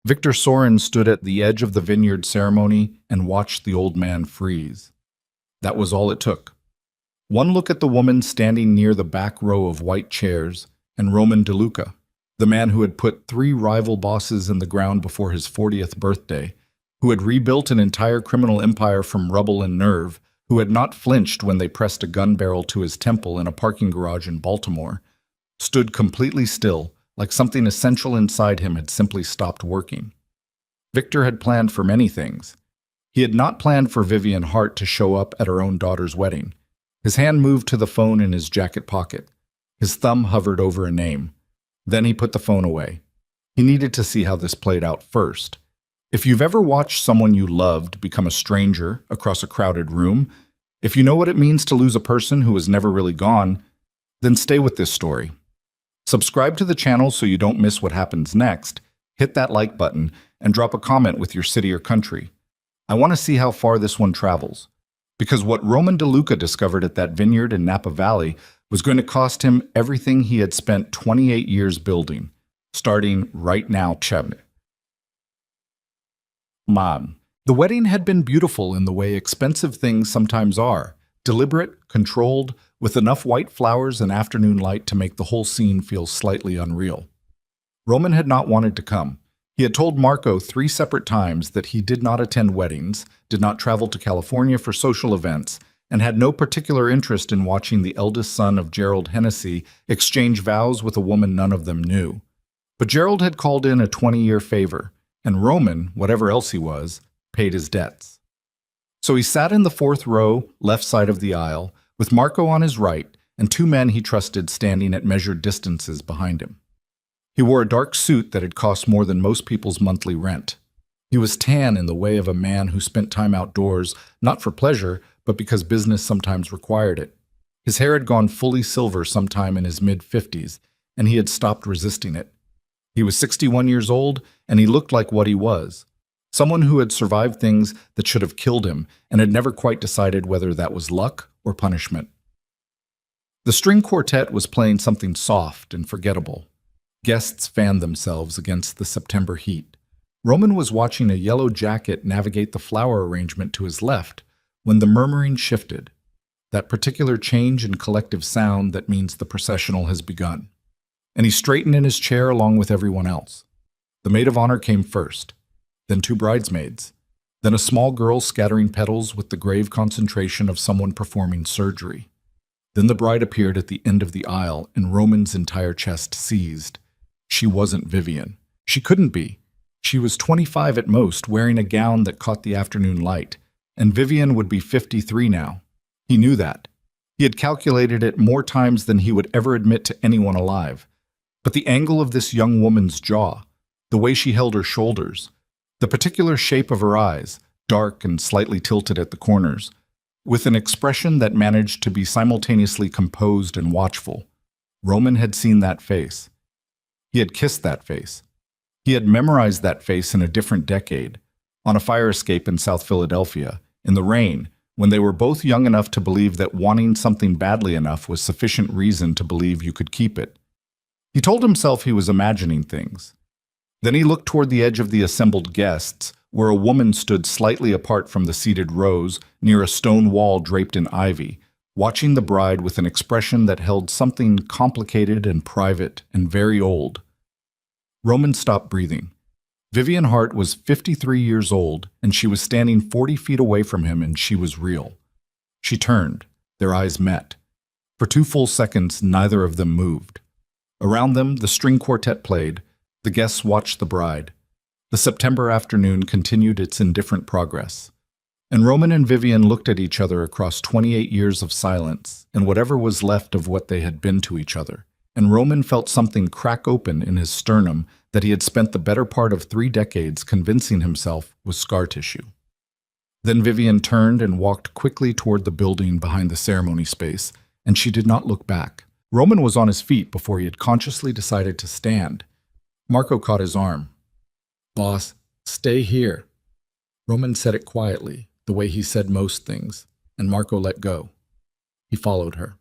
Victor Sorin stood at the edge of the vineyard ceremony and watched the old man freeze. That was all it took. One look at the woman standing near the back row of white chairs, and Roman DeLuca, the man who had put 3 rival bosses in the ground before his 40th birthday, who had rebuilt an entire criminal empire from rubble and nerve, who had not flinched when they pressed a gun barrel to his temple in a parking garage in Baltimore, stood completely still, like something essential inside him had simply stopped working. Victor had planned for many things. He had not planned for Vivian Hart to show up at her own daughter's wedding. His hand moved to the phone in his jacket pocket. His thumb hovered over a name. Then he put the phone away. He needed to see how this played out first. If you've ever watched someone you loved become a stranger across a crowded room, if you know what it means to lose a person who was never really gone, then stay with this story. Subscribe to the channel so you don't miss what happens next, hit that like button, and drop a comment with your city or country. I want to see how far this one travels, because what Roman DeLuca discovered at that vineyard in Napa Valley was going to cost him everything he had spent 28 years building, starting right now. Mom. The wedding had been beautiful in the way expensive things sometimes are, deliberate, controlled, with enough white flowers and afternoon light to make the whole scene feel slightly unreal. Roman had not wanted to come. He had told Marco 3 separate times that he did not attend weddings, did not travel to California for social events, and had no particular interest in watching the eldest son of Gerald Hennessy exchange vows with a woman none of them knew. But Gerald had called in a 20-year favor, and Roman, whatever else he was, paid his debts. So he sat in the 4th row, left side of the aisle, with Marco on his right and 2 men he trusted standing at measured distances behind him. He wore a dark suit that had cost more than most people's monthly rent. He was tan in the way of a man who spent time outdoors, not for pleasure, but because business sometimes required it. His hair had gone fully silver sometime in his mid-50s, and he had stopped resisting it. He was 61 years old, and he looked like what he was. Someone who had survived things that should have killed him and had never quite decided whether that was luck or punishment. The string quartet was playing something soft and forgettable. Guests fanned themselves against the September heat. Roman was watching a yellow jacket navigate the flower arrangement to his left when the murmuring shifted, that particular change in collective sound that means the processional has begun. And he straightened in his chair along with everyone else. The maid of honor came first, then 2 bridesmaids, then a small girl scattering petals with the grave concentration of someone performing surgery. Then the bride appeared at the end of the aisle, and Roman's entire chest seized. She wasn't Vivian. She couldn't be. She was 25 at most, wearing a gown that caught the afternoon light, and Vivian would be 53 now. He knew that. He had calculated it more times than he would ever admit to anyone alive. But the angle of this young woman's jaw, the way she held her shoulders, the particular shape of her eyes, dark and slightly tilted at the corners, with an expression that managed to be simultaneously composed and watchful. Roman had seen that face. He had kissed that face. He had memorized that face in a different decade, on a fire escape in South Philadelphia, in the rain, when they were both young enough to believe that wanting something badly enough was sufficient reason to believe you could keep it. He told himself he was imagining things. Then he looked toward the edge of the assembled guests, where a woman stood slightly apart from the seated rows, near a stone wall draped in ivy, watching the bride with an expression that held something complicated and private and very old. Roman stopped breathing. Vivian Hart was 53 years old, and she was standing 40 feet away from him, and she was real. She turned. Their eyes met. For 2 full seconds, neither of them moved. Around them, the string quartet played. The guests watched the bride. The September afternoon continued its indifferent progress. And Roman and Vivian looked at each other across 28 years of silence, and whatever was left of what they had been to each other. And Roman felt something crack open in his sternum that he had spent the better part of 3 decades convincing himself was scar tissue. Then Vivian turned and walked quickly toward the building behind the ceremony space, and she did not look back. Roman was on his feet before he had consciously decided to stand. Marco caught his arm. "Boss, stay here." Roman said it quietly, the way he said most things, and Marco let go. He followed her.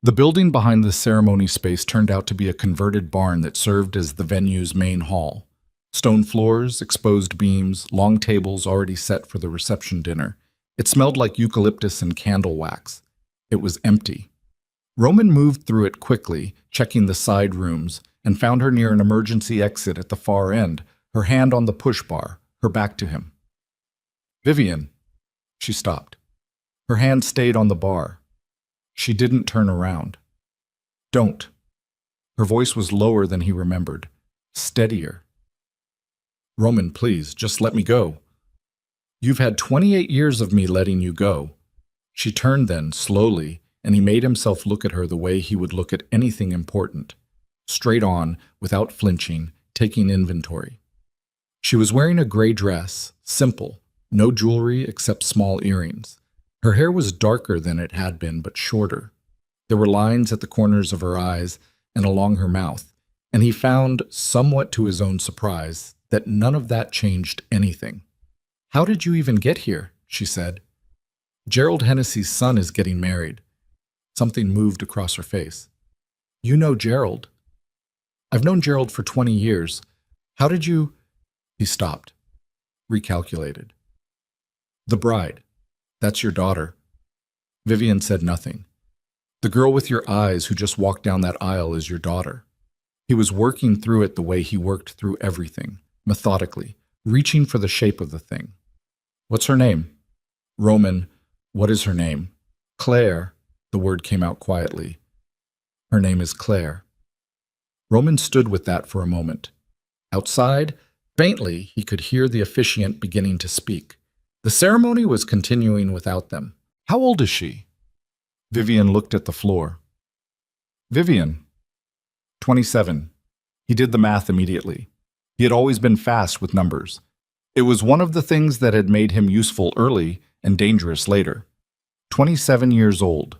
The building behind the ceremony space turned out to be a converted barn that served as the venue's main hall. Stone floors, exposed beams, long tables already set for the reception dinner. It smelled like eucalyptus and candle wax. It was empty. Roman moved through it quickly, checking the side rooms, and found her near an emergency exit at the far end, her hand on the push bar, her back to him. "Vivian." She stopped. Her hand stayed on the bar. She didn't turn around. "Don't." Her voice was lower than he remembered, steadier. "Roman, please, just let me go." "You've had 28 years of me letting you go." She turned then, slowly, and he made himself look at her the way he would look at anything important. Straight on, without flinching, taking inventory. She was wearing a gray dress, simple, no jewelry except small earrings. Her hair was darker than it had been, but shorter. There were lines at the corners of her eyes and along her mouth, and he found, somewhat to his own surprise, that none of that changed anything. "How did you even get here?" she said. "Gerald Hennessy's son is getting married." Something moved across her face. "You know Gerald?" "I've known Gerald for 20 years. How did you—" He stopped, recalculated. "The bride. That's your daughter." Vivian said nothing. "The girl with your eyes who just walked down that aisle is your daughter." He was working through it the way he worked through everything, methodically, reaching for the shape of the thing. "What's her name?" "Roman, what is her name?" "Claire." The word came out quietly. "Her name is Claire." Roman stood with that for a moment. Outside, faintly, he could hear the officiant beginning to speak. The ceremony was continuing without them. "How old is she?" Vivian looked at the floor. "Vivian." 27. He did the math immediately. He had always been fast with numbers. It was one of the things that had made him useful early and dangerous later. 27 years old.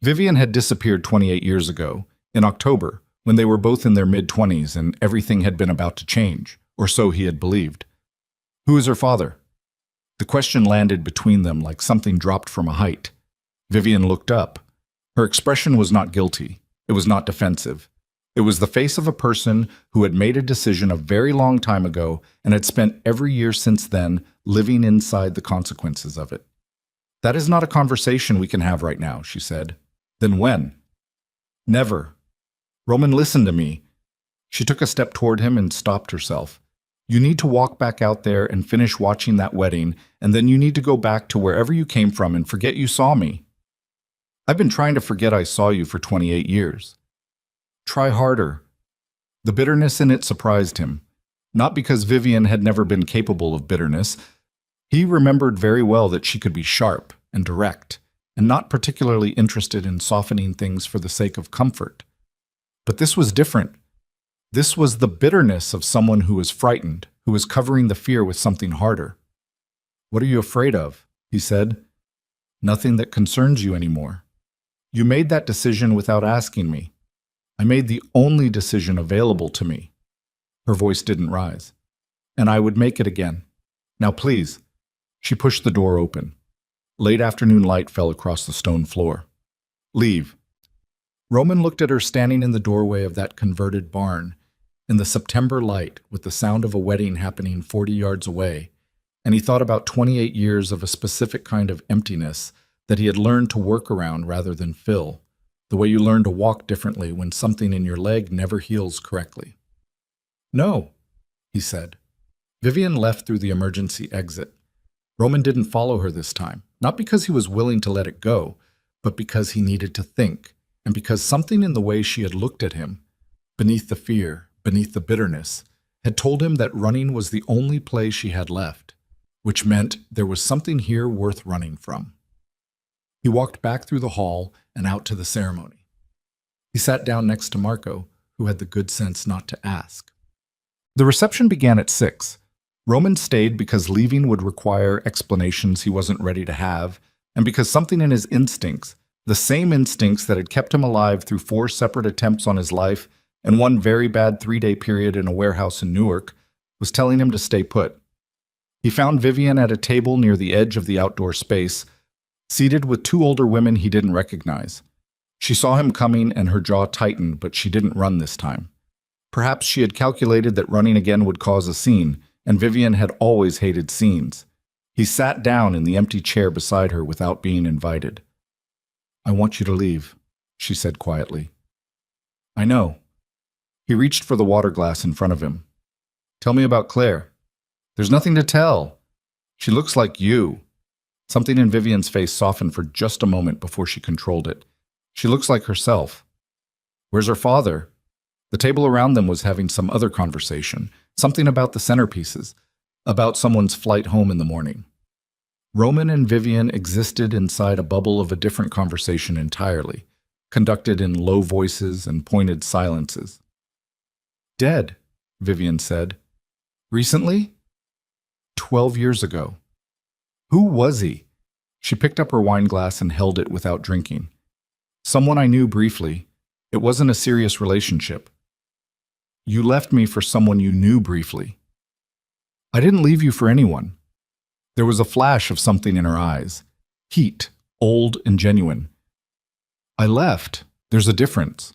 Vivian had disappeared 28 years ago, in October, when they were both in their mid-20s and everything had been about to change, or so he had believed. "Who is her father?" The question landed between them like something dropped from a height. Vivian looked up. Her expression was not guilty. It was not defensive. It was the face of a person who had made a decision a very long time ago and had spent every year since then living inside the consequences of it. "That is not a conversation we can have right now," she said. "Then when?" "Never." "Roman, listen to me." She took a step toward him and stopped herself. "You need to walk back out there and finish watching that wedding, and then you need to go back to wherever you came from and forget you saw me." "I've been trying to forget I saw you for 28 years. "Try harder." The bitterness in it surprised him. Not because Vivian had never been capable of bitterness. He remembered very well that she could be sharp and direct, and not particularly interested in softening things for the sake of comfort. But this was different. This was the bitterness of someone who was frightened, who was covering the fear with something harder. "What are you afraid of?" he said. "Nothing that concerns you anymore. You made that decision without asking me. I made the only decision available to me." Her voice didn't rise. "And I would make it again. Now please." She pushed the door open. Late afternoon light fell across the stone floor. "Leave." Roman looked at her standing in the doorway of that converted barn, in the September light with the sound of a wedding happening 40 yards away, and he thought about 28 years of a specific kind of emptiness that he had learned to work around rather than fill, the way you learn to walk differently when something in your leg never heals correctly. "No," he said. Vivian left through the emergency exit. Roman didn't follow her this time, not because he was willing to let it go, but because he needed to think, and because something in the way she had looked at him, beneath the fear, beneath the bitterness, had told him that running was the only play she had left, which meant there was something here worth running from. He walked back through the hall and out to the ceremony. He sat down next to Marco, who had the good sense not to ask. The reception began at 6. Roman stayed because leaving would require explanations he wasn't ready to have, and because something in his instincts, the same instincts that had kept him alive through 4 separate attempts on his life and one very bad 3-day period in a warehouse in Newark, was telling him to stay put. He found Vivian at a table near the edge of the outdoor space, seated with 2 older women he didn't recognize. She saw him coming and her jaw tightened, but she didn't run this time. Perhaps she had calculated that running again would cause a scene, and Vivian had always hated scenes. He sat down in the empty chair beside her without being invited. "I want you to leave," she said quietly. "I know." He reached for the water glass in front of him. "Tell me about Claire." "There's nothing to tell. She looks like you." Something in Vivian's face softened for just a moment before she controlled it. "She looks like herself." "Where's her father?" The table around them was having some other conversation, something about the centerpieces, about someone's flight home in the morning. Roman and Vivian existed inside a bubble of a different conversation entirely, conducted in low voices and pointed silences. "Dead," Vivian said. "Recently?" 12 years ago. "Who was he?" She picked up her wine glass and held it without drinking. "Someone I knew briefly. It wasn't a serious relationship." "You left me for someone you knew briefly." "I didn't leave you for anyone." There was a flash of something in her eyes. Heat, old and genuine. "I left. There's a difference."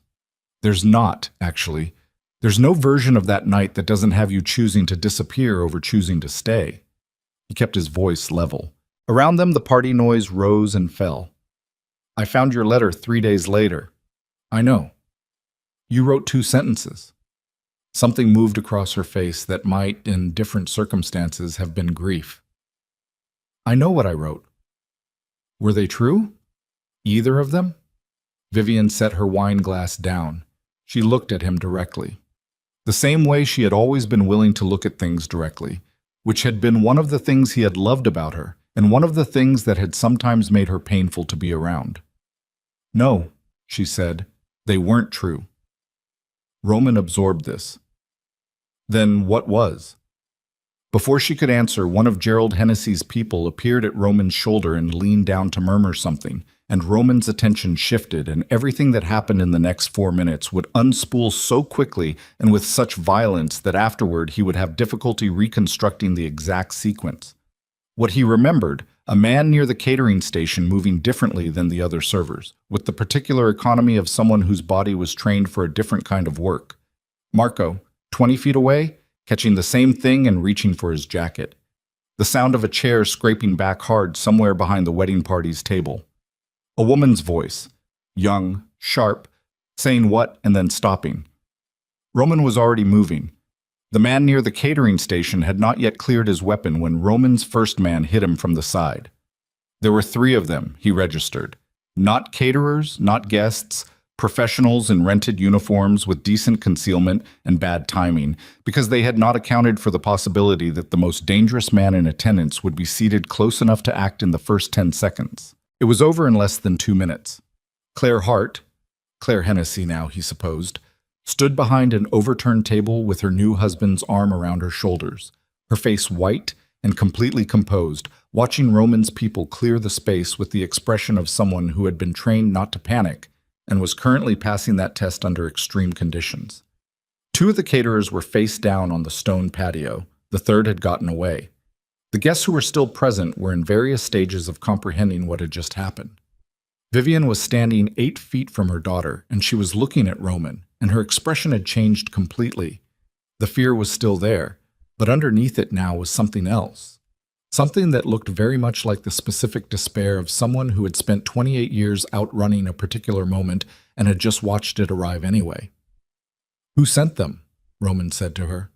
"There's not, actually. There's no version of that night that doesn't have you choosing to disappear over choosing to stay." He kept his voice level. Around them, the party noise rose and fell. "I found your letter 3 days later." "I know." "You wrote 2 sentences." Something moved across her face that might, in different circumstances, have been grief. "I know what I wrote." "Were they true? Either of them?" Vivian set her wine glass down. She looked at him directly. The same way she had always been willing to look at things directly, which had been one of the things he had loved about her, and one of the things that had sometimes made her painful to be around. "No," she said, "they weren't true." Roman absorbed this. "Then what was?" Before she could answer, one of Gerald Hennessy's people appeared at Roman's shoulder and leaned down to murmur something, and Roman's attention shifted, and everything that happened in the next 4 minutes would unspool so quickly and with such violence that afterward he would have difficulty reconstructing the exact sequence. What he remembered, a man near the catering station moving differently than the other servers, with the particular economy of someone whose body was trained for a different kind of work. Marco, 20 feet away, catching the same thing and reaching for his jacket. The sound of a chair scraping back hard somewhere behind the wedding party's table. A woman's voice, young, sharp, saying what and then stopping. Roman was already moving. The man near the catering station had not yet cleared his weapon when Roman's first man hit him from the side. There were 3 of them, he registered. Not caterers, not guests, professionals in rented uniforms with decent concealment and bad timing, because they had not accounted for the possibility that the most dangerous man in attendance would be seated close enough to act in the first 10 seconds. It was over in less than 2 minutes. Claire Hart, Claire Hennessy now, he supposed, stood behind an overturned table with her new husband's arm around her shoulders, her face white and completely composed, watching Roman's people clear the space with the expression of someone who had been trained not to panic and was currently passing that test under extreme conditions. 2 of the caterers were face down on the stone patio. The third had gotten away. The guests who were still present were in various stages of comprehending what had just happened. Vivian was standing 8 feet from her daughter, and she was looking at Roman, and her expression had changed completely. The fear was still there, but underneath it now was something else. Something that looked very much like the specific despair of someone who had spent 28 years outrunning a particular moment and had just watched it arrive anyway. "Who sent them?" Roman said to her.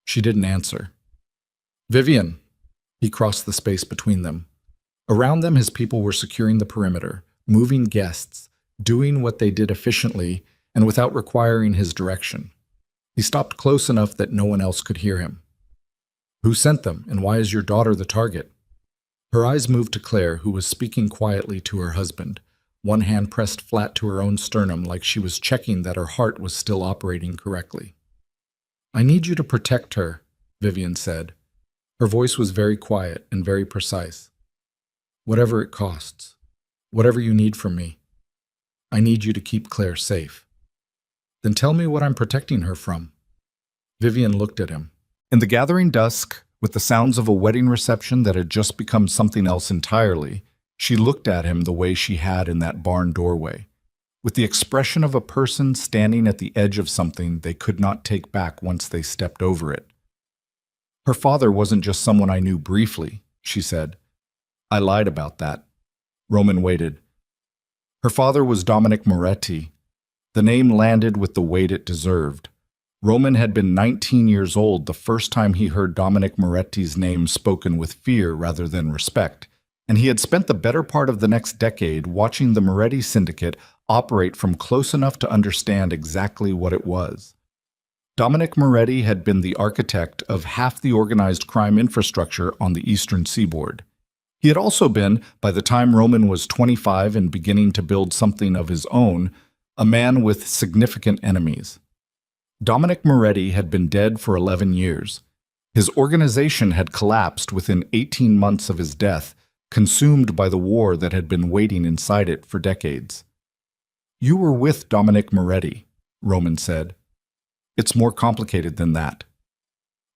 She didn't answer. "Vivian." He crossed the space between them. Around them, his people were securing the perimeter, moving guests, doing what they did efficiently and without requiring his direction. He stopped close enough that no one else could hear him. "Who sent them, and why is your daughter the target?" Her eyes moved to Claire, who was speaking quietly to her husband, one hand pressed flat to her own sternum like she was checking that her heart was still operating correctly. "I need you to protect her," Vivian said. Her voice was very quiet and very precise. "Whatever it costs, whatever you need from me, I need you to keep Claire safe." "Then tell me what I'm protecting her from." Vivian looked at him. In the gathering dusk, with the sounds of a wedding reception that had just become something else entirely, she looked at him the way she had in that barn doorway, with the expression of a person standing at the edge of something they could not take back once they stepped over it. Her father wasn't just someone I knew briefly, she said. I lied about that. Roman waited. Her father was Dominic Moretti. The name landed with the weight it deserved. Roman had been 19 years old the first time he heard Dominic Moretti's name spoken with fear rather than respect, and he had spent the better part of the next decade watching the Moretti syndicate operate from close enough to understand exactly what it was. Dominic Moretti had been the architect of half the organized crime infrastructure on the eastern seaboard. He had also been, by the time Roman was 25 and beginning to build something of his own, a man with significant enemies. Dominic Moretti had been dead for 11 years. His organization had collapsed within 18 months of his death, consumed by the war that had been waiting inside it for decades. You were with Dominic Moretti, Roman said. It's more complicated than that.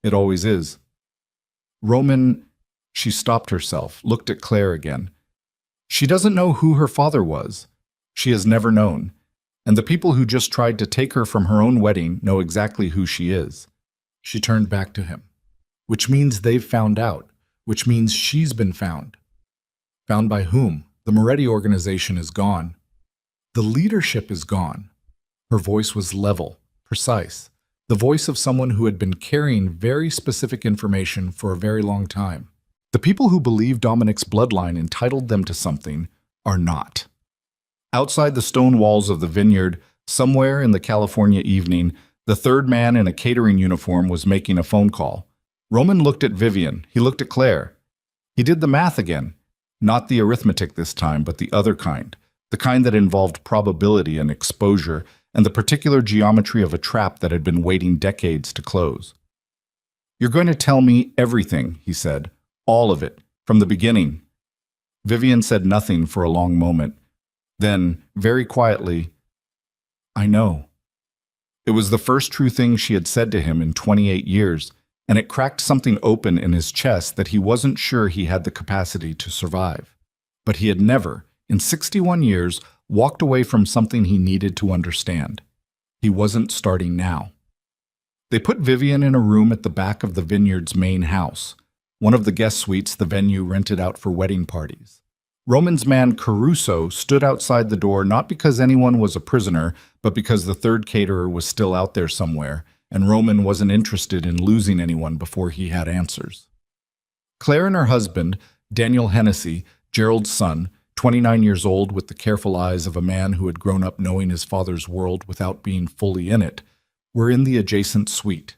It always is. Roman, she stopped herself, looked at Claire again. She doesn't know who her father was. She has never known. And the people who just tried to take her from her own wedding know exactly who she is. She turned back to him. Which means they've found out. Which means she's been found. Found by whom? The Moretti organization is gone. The leadership is gone. Her voice was level, precise. The voice of someone who had been carrying very specific information for a very long time. The people who believe Dominic's bloodline entitled them to something are not. Outside the stone walls of the vineyard, somewhere in the California evening, the third man in a catering uniform was making a phone call. Roman looked at Vivian. He looked at Claire. He did the math again. Not the arithmetic this time, but the other kind. The kind that involved probability and exposure and the particular geometry of a trap that had been waiting decades to close. You're going to tell me everything, he said. All of it, from the beginning. Vivian said nothing for a long moment. Then, very quietly, I know. It was the first true thing she had said to him in 28 years, and it cracked something open in his chest that he wasn't sure he had the capacity to survive. But he had never, in 61 years, walked away from something he needed to understand. He wasn't starting now. They put Vivian in a room at the back of the vineyard's main house, one of the guest suites the venue rented out for wedding parties. Roman's man Caruso stood outside the door not because anyone was a prisoner, but because the third caterer was still out there somewhere, and Roman wasn't interested in losing anyone before he had answers. Claire and her husband, Daniel Hennessy, Gerald's son, 29 years old with the careful eyes of a man who had grown up knowing his father's world without being fully in it, were in the adjacent suite.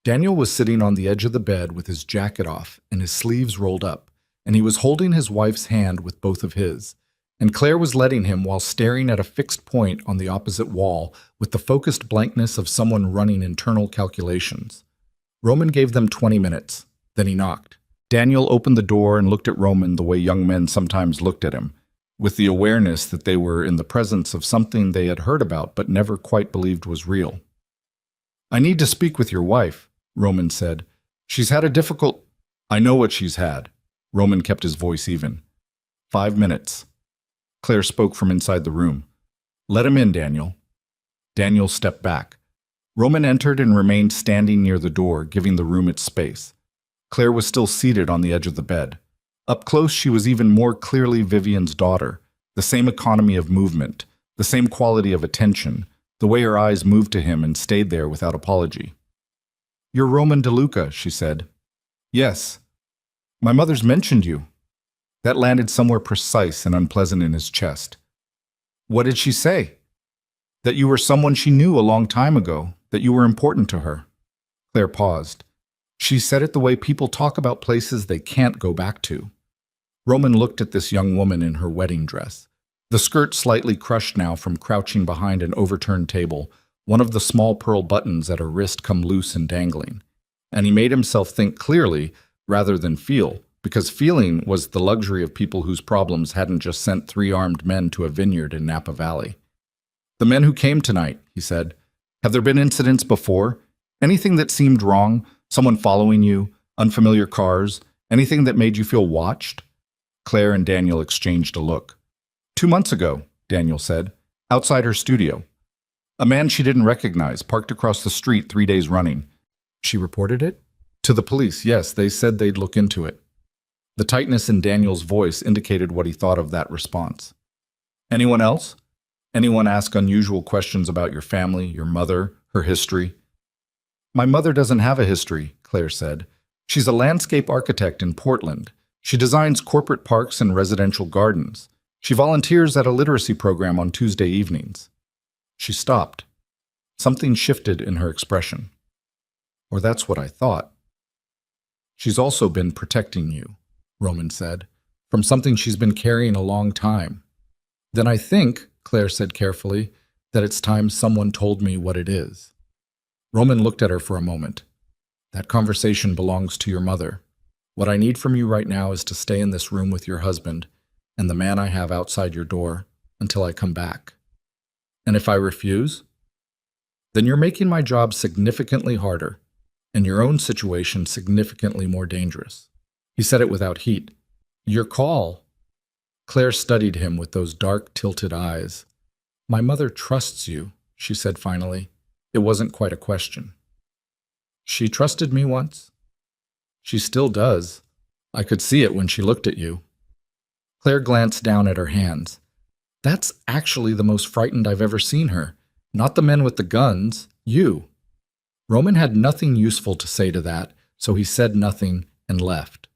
Daniel was sitting on the edge of the bed with his jacket off and his sleeves rolled up, and he was holding his wife's hand with both of his, and Claire was letting him while staring at a fixed point on the opposite wall with the focused blankness of someone running internal calculations. Roman gave them 20 minutes. Then he knocked. Daniel opened the door and looked at Roman the way young men sometimes looked at him, with the awareness that they were in the presence of something they had heard about but never quite believed was real. I need to speak with your wife, Roman said. She's had a difficult... I know what she's had. Roman kept his voice even. 5 minutes. Claire spoke from inside the room. Let him in, Daniel. Daniel stepped back. Roman entered and remained standing near the door, giving the room its space. Claire was still seated on the edge of the bed. Up close, she was even more clearly Vivian's daughter, the same economy of movement, the same quality of attention, the way her eyes moved to him and stayed there without apology. You're Roman DeLuca, she said. Yes. My mother's mentioned you. That landed somewhere precise and unpleasant in his chest. What did she say? That you were someone she knew a long time ago, that you were important to her. Claire paused. She said it the way people talk about places they can't go back to. Roman looked at this young woman in her wedding dress. The skirt slightly crushed now from crouching behind an overturned table, one of the small pearl buttons at her wrist come loose and dangling. And he made himself think clearly rather than feel, because feeling was the luxury of people whose problems hadn't just sent 3 armed men to a vineyard in Napa Valley. The men who came tonight, he said, have there been incidents before? Anything that seemed wrong? Someone following you? Unfamiliar cars? Anything that made you feel watched? Claire and Daniel exchanged a look. 2 months ago, Daniel said. Outside her studio. A man she didn't recognize parked across the street 3 days running. She reported it? To the police, yes. They said they'd look into it. The tightness in Daniel's voice indicated what he thought of that response. Anyone else? Anyone ask unusual questions about your family, your mother, her history? My mother doesn't have a history, Claire said. She's a landscape architect in Portland. She designs corporate parks and residential gardens. She volunteers at a literacy program on Tuesday evenings. She stopped. Something shifted in her expression. Or that's what I thought. She's also been protecting you, Roman said, from something she's been carrying a long time. Then I think, Claire said carefully, that it's time someone told me what it is. Roman looked at her for a moment. That conversation belongs to your mother. What I need from you right now is to stay in this room with your husband and the man I have outside your door until I come back. And if I refuse, then you're making my job significantly harder and your own situation significantly more dangerous. He said it without heat. Your call. Claire studied him with those dark, tilted eyes. My mother trusts you, she said finally. It wasn't quite a question. She trusted me once. She still does. I could see it when she looked at you. Claire glanced down at her hands. That's actually the most frightened I've ever seen her. Not the men with the guns, you. Roman had nothing useful to say to that, so he said nothing and left.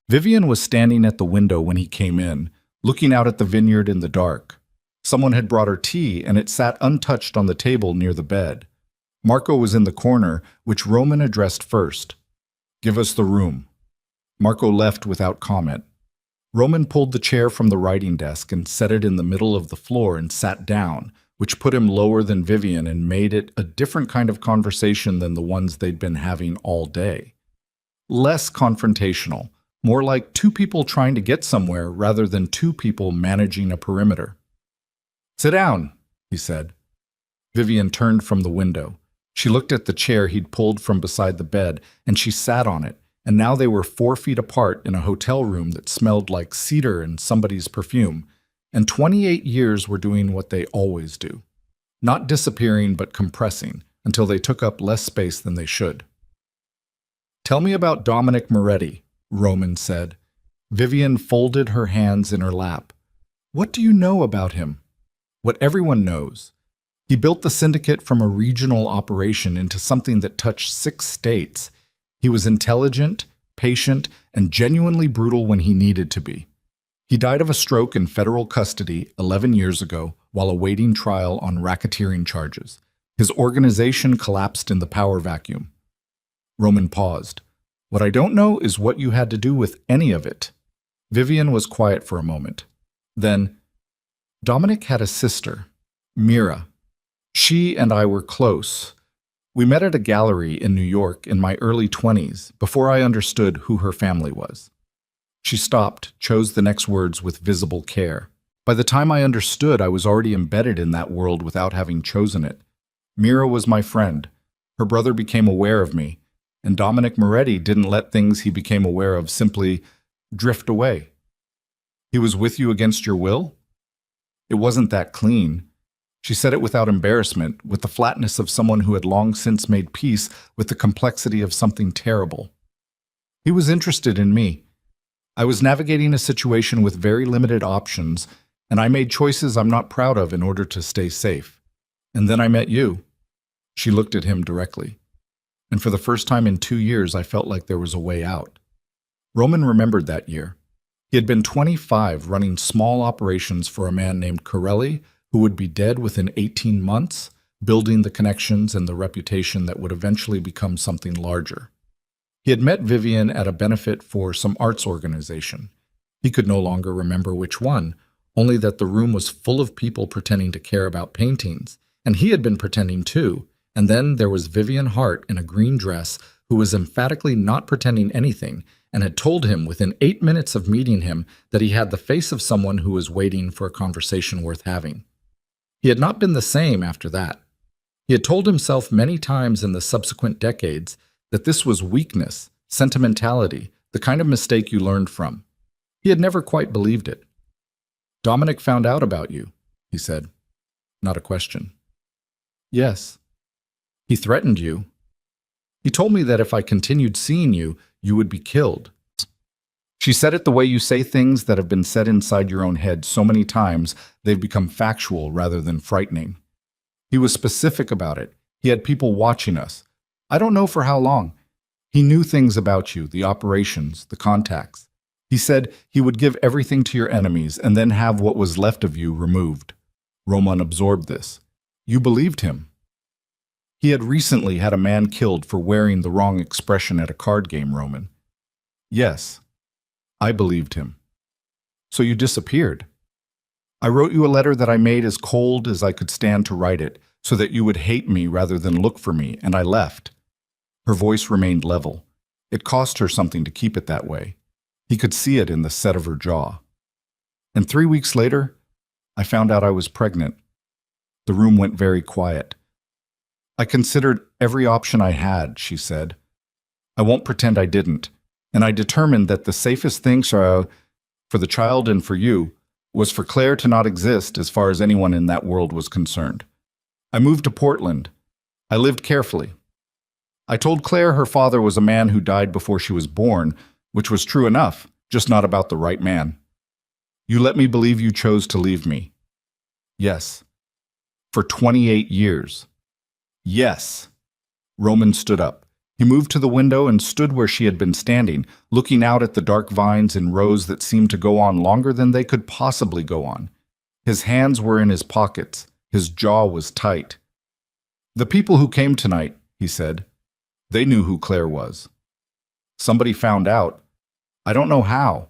Vivian was standing at the window when he came in, looking out at the vineyard in the dark. Someone had brought her tea, and it sat untouched on the table near the bed. Marco was in the corner, which Roman addressed first. Give us the room. Marco left without comment. Roman pulled the chair from the writing desk and set it in the middle of the floor and sat down, which put him lower than Vivian and made it a different kind of conversation than the ones they'd been having all day. Less confrontational, more like two people trying to get somewhere rather than two people managing a perimeter. Sit down, he said. Vivian turned from the window. She looked at the chair he'd pulled from beside the bed, and she sat on it, and now they were 4 feet apart in a hotel room that smelled like cedar and somebody's perfume, and 28 years were doing what they always do. Not disappearing, but compressing, until they took up less space than they should. Tell me about Dominic Moretti, Roman said. Vivian folded her hands in her lap. What do you know about him? What everyone knows. He built the syndicate from a regional operation into something that touched 6 states. He was intelligent, patient, and genuinely brutal when he needed to be. He died of a stroke in federal custody 11 years ago while awaiting trial on racketeering charges. His organization collapsed in the power vacuum. Roman paused. What I don't know is what you had to do with any of it. Vivian was quiet for a moment. Then, Dominic had a sister, Mira. She and I were close. We met at a gallery in New York in my early 20s, before I understood who her family was. She stopped, chose the next words with visible care. By the time I understood, I was already embedded in that world without having chosen it. Mira was my friend. Her brother became aware of me, and Dominic Moretti didn't let things he became aware of simply drift away. He was with you against your will? It wasn't that clean. She said it without embarrassment, with the flatness of someone who had long since made peace with the complexity of something terrible. He was interested in me. I was navigating a situation with very limited options, and I made choices I'm not proud of in order to stay safe. And then I met you. She looked at him directly. And for the first time in 2 years, I felt like there was a way out. Roman remembered that year. He had been 25 running small operations for a man named Corelli, who would be dead within 18 months, building the connections and the reputation that would eventually become something larger. He had met Vivian at a benefit for some arts organization. He could no longer remember which one, only that the room was full of people pretending to care about paintings, and he had been pretending too. And then there was Vivian Hart in a green dress who was emphatically not pretending anything and had told him within 8 minutes of meeting him that he had the face of someone who was waiting for a conversation worth having. He had not been the same after that. He had told himself many times in the subsequent decades that this was weakness, sentimentality, the kind of mistake you learned from. He had never quite believed it. Dominic found out about you, he said. not a question. Yes. He threatened you. He told me that if I continued seeing you, you would be killed. She said it the way you say things that have been said inside your own head so many times they've become factual rather than frightening. He was specific about it. He had people watching us. I don't know for how long. He knew things about you, the operations, the contacts. He said he would give everything to your enemies and then have what was left of you removed. Roman absorbed this. You believed him. He had recently had a man killed for wearing the wrong expression at a card game, Roman. Yes, I believed him. So you disappeared. I wrote you a letter that I made as cold as I could stand to write it, so that you would hate me rather than look for me, and I left. Her voice remained level. It cost her something to keep it that way. He could see it in the set of her jaw. And 3 weeks later, I found out I was pregnant. The room went very quiet. I considered every option I had, she said. I won't pretend I didn't. And I determined that the safest thing for the child and for you was for Claire to not exist as far as anyone in that world was concerned. I moved to Portland. I lived carefully. I told Claire her father was a man who died before she was born, which was true enough, just not about the right man. You let me believe you chose to leave me. Yes. For 28 years. Yes. Roman stood up. He moved to the window and stood where she had been standing, looking out at the dark vines in rows that seemed to go on longer than they could possibly go on. His hands were in his pockets. His jaw was tight. The people who came tonight, he said, they knew who Claire was. Somebody found out. I don't know how.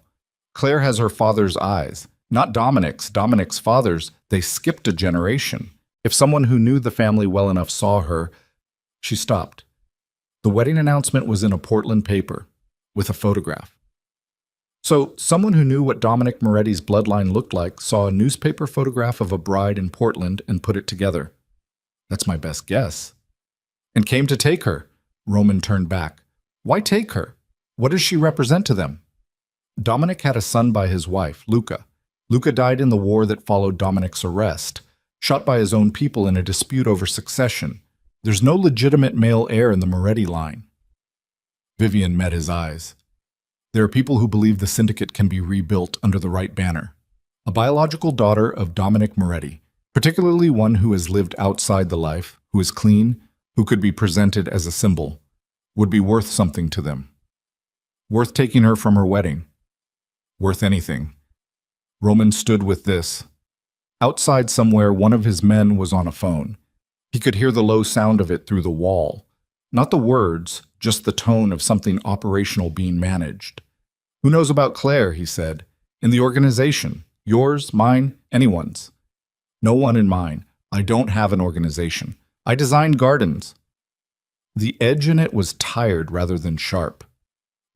Claire has her father's eyes, not Dominic's. Dominic's father's, they skipped a generation. If someone who knew the family well enough saw her, she stopped. The wedding announcement was in a Portland paper, with a photograph. So, someone who knew what Dominic Moretti's bloodline looked like saw a newspaper photograph of a bride in Portland and put it together. That's my best guess. And came to take her. Roman turned back. Why take her? What does she represent to them? Dominic had a son by his wife, Luca. Luca died in the war that followed Dominic's arrest, shot by his own people in a dispute over succession. There's no legitimate male heir in the Moretti line. Vivian met his eyes. There are people who believe the syndicate can be rebuilt under the right banner. A biological daughter of Dominic Moretti, particularly one who has lived outside the life, who is clean, who could be presented as a symbol, would be worth something to them. Worth taking her from her wedding. Worth anything. Roman stood with this. Outside somewhere, one of his men was on a phone. He could hear the low sound of it through the wall. Not the words, just the tone of something operational being managed. Who knows about Claire, he said. In the organization. Yours, mine, anyone's. No one in mine. I don't have an organization. I designed gardens. The edge in it was tired rather than sharp.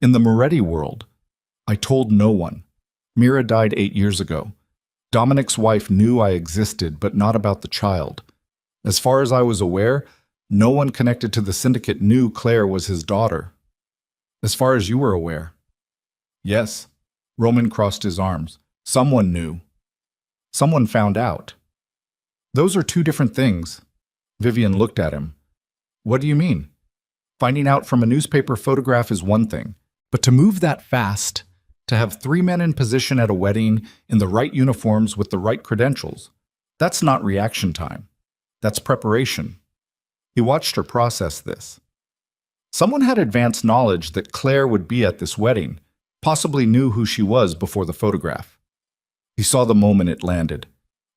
In the Moretti world, I told no one. Mira died 8 years ago. Dominic's wife knew I existed, but not about the child. As far as I was aware, no one connected to the syndicate knew Claire was his daughter. As far as you were aware. Yes. Roman crossed his arms. Someone knew. Someone found out. Those are two different things. Vivian looked at him. What do you mean? Finding out from a newspaper photograph is one thing, but to move that fast, to have 3 men in position at a wedding in the right uniforms with the right credentials, that's not reaction time. That's preparation. He watched her process this. Someone had advanced knowledge that Claire would be at this wedding, possibly knew who she was before the photograph. He saw the moment it landed.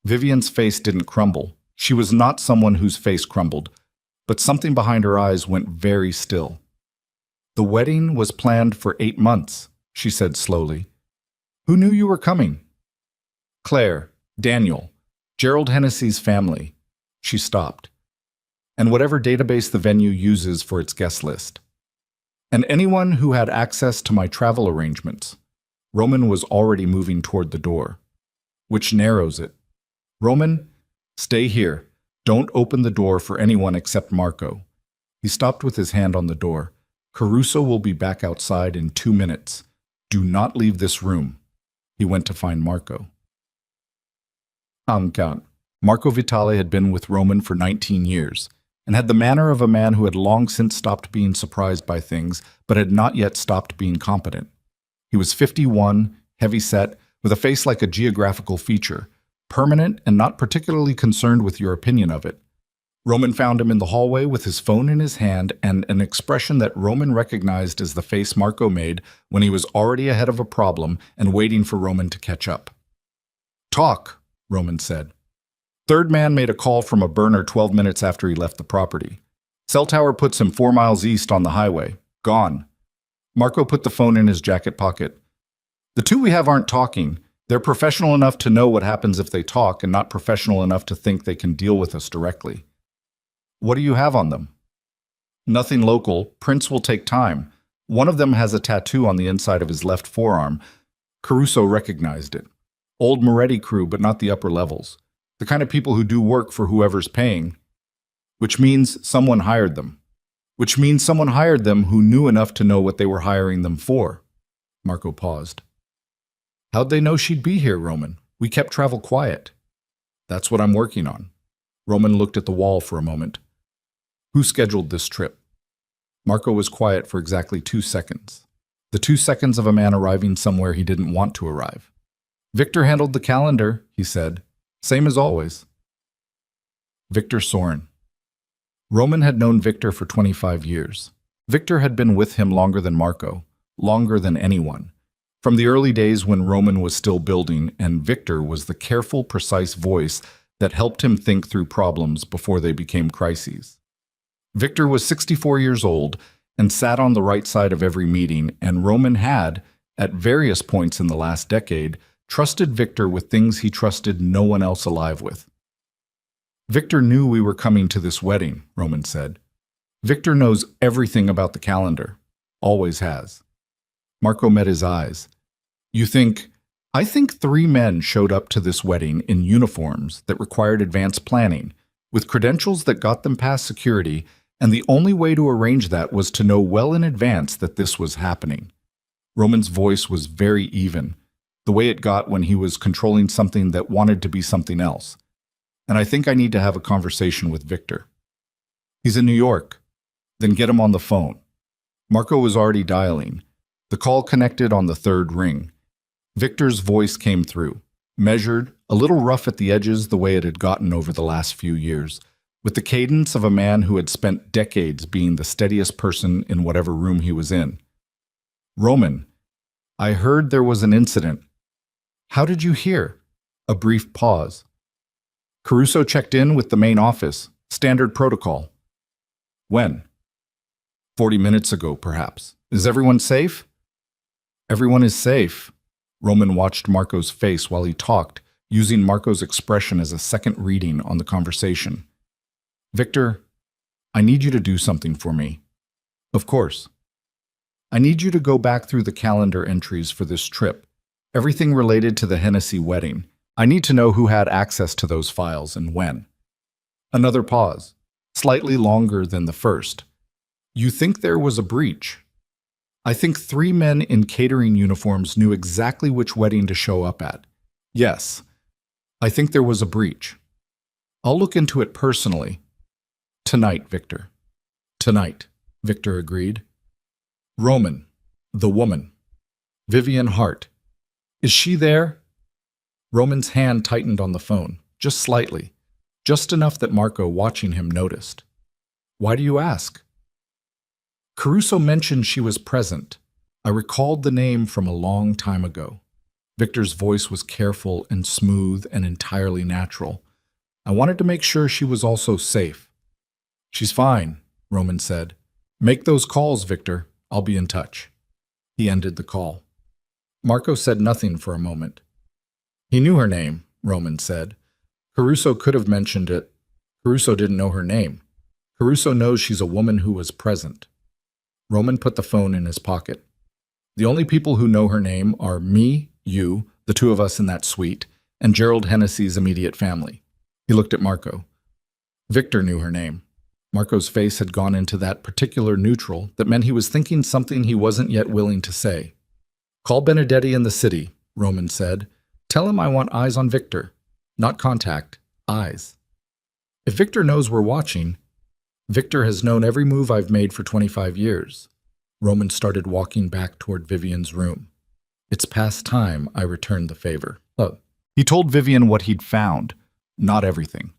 Vivian's face didn't crumble. She was not someone whose face crumbled, but something behind her eyes went very still. The wedding was planned for 8 months, she said slowly. Who knew you were coming? Claire, Daniel, Gerald Hennessy's family. She stopped. And whatever database the venue uses for its guest list. And anyone who had access to my travel arrangements. Roman was already moving toward the door. Which narrows it. Roman, stay here. Don't open the door for anyone except Marco. He stopped with his hand on the door. Caruso will be back outside in 2 minutes. Do not leave this room. He went to find Marco. Count. Marco Vitale had been with Roman for 19 years and had the manner of a man who had long since stopped being surprised by things but had not yet stopped being competent. He was 51, heavy-set, with a face like a geographical feature, permanent and not particularly concerned with your opinion of it. Roman found him in the hallway with his phone in his hand and an expression that Roman recognized as the face Marco made when he was already ahead of a problem and waiting for Roman to catch up. "Talk," Roman said. Third man made a call from a burner 12 minutes after he left the property. Cell tower puts him 4 miles east on the highway. Gone. Marco put the phone in his jacket pocket. "The two we have aren't talking. They're professional enough to know what happens if they talk and not professional enough to think they can deal with us directly." "What do you have on them?" "Nothing local. Prints will take time. One of them has a tattoo on the inside of his left forearm." Caruso recognized it. Old Moretti crew, but not the upper levels. The kind of people who do work for whoever's paying. Which means someone hired them. Which means someone hired them who knew enough to know what they were hiring them for. Marco paused. "How'd they know she'd be here, Roman? We kept travel quiet." "That's what I'm working on." Roman looked at the wall for a moment. "Who scheduled this trip?" Marco was quiet for exactly 2 seconds. The 2 seconds of a man arriving somewhere he didn't want to arrive. "Victor handled the calendar," he said. "Same as always." Victor Soren. Roman had known Victor for 25 years. Victor had been with him longer than Marco, longer than anyone. From the early days when Roman was still building, and Victor was the careful, precise voice that helped him think through problems before they became crises. Victor was 64 years old and sat on the right side of every meeting, and Roman had, at various points in the last decade, trusted Victor with things he trusted no one else alive with. "Victor knew we were coming to this wedding," Roman said. "Victor knows everything about the calendar. Always has." Marco met his eyes. "You think—" "I think 3 men showed up to this wedding in uniforms that required advanced planning, with credentials that got them past security, and the only way to arrange that was to know well in advance that this was happening." Roman's voice was very even, the way it got when he was controlling something that wanted to be something else. "And I think I need to have a conversation with Victor." "He's in New York." "Then get him on the phone." Marco was already dialing. The call connected on the 3rd ring. Victor's voice came through, measured, a little rough at the edges the way it had gotten over the last few years, with the cadence of a man who had spent decades being the steadiest person in whatever room he was in. "Roman, I heard there was an incident." "How did you hear?" A brief pause. "Caruso checked in with the main office. Standard protocol." "When?" 40 minutes ago, perhaps. "Is everyone safe?" "Everyone is safe." Roman watched Marco's face while he talked, using Marco's expression as a second reading on the conversation. "Victor, I need you to do something for me." "Of course." "I need you to go back through the calendar entries for this trip. Everything related to the Hennessy wedding. I need to know who had access to those files and when." Another pause, slightly longer than the first. "You think there was a breach?" "I think 3 men in catering uniforms knew exactly which wedding to show up at." "Yes. I think there was a breach." "I'll look into it personally." "Tonight, Victor." "Tonight," Victor agreed. "Roman, the woman. Vivian Hart. Is she there?" Roman's hand tightened on the phone, just slightly, just enough that Marco, watching him, noticed. "Why do you ask?" "Caruso mentioned she was present. I recalled the name from a long time ago." Victor's voice was careful and smooth and entirely natural. "I wanted to make sure she was also safe." "She's fine," Roman said. "Make those calls, Victor. I'll be in touch." He ended the call. Marco said nothing for a moment. "He knew her name," Roman said. "Caruso could have mentioned it. Caruso didn't know her name. Caruso knows she's a woman who was present." Roman put the phone in his pocket. "The only people who know her name are me, you, the 2 of us in that suite, and Gerald Hennessy's immediate family." He looked at Marco. Victor knew her name. Marco's face had gone into that particular neutral that meant he was thinking something he wasn't yet willing to say. "Call Benedetti in the city," Roman said. "Tell him I want eyes on Victor. Not contact, eyes. If Victor knows we're watching, Victor has known every move I've made for 25 years. Roman started walking back toward Vivian's room. It's past time I returned the favor. Oh. He told Vivian what he'd found. Not everything.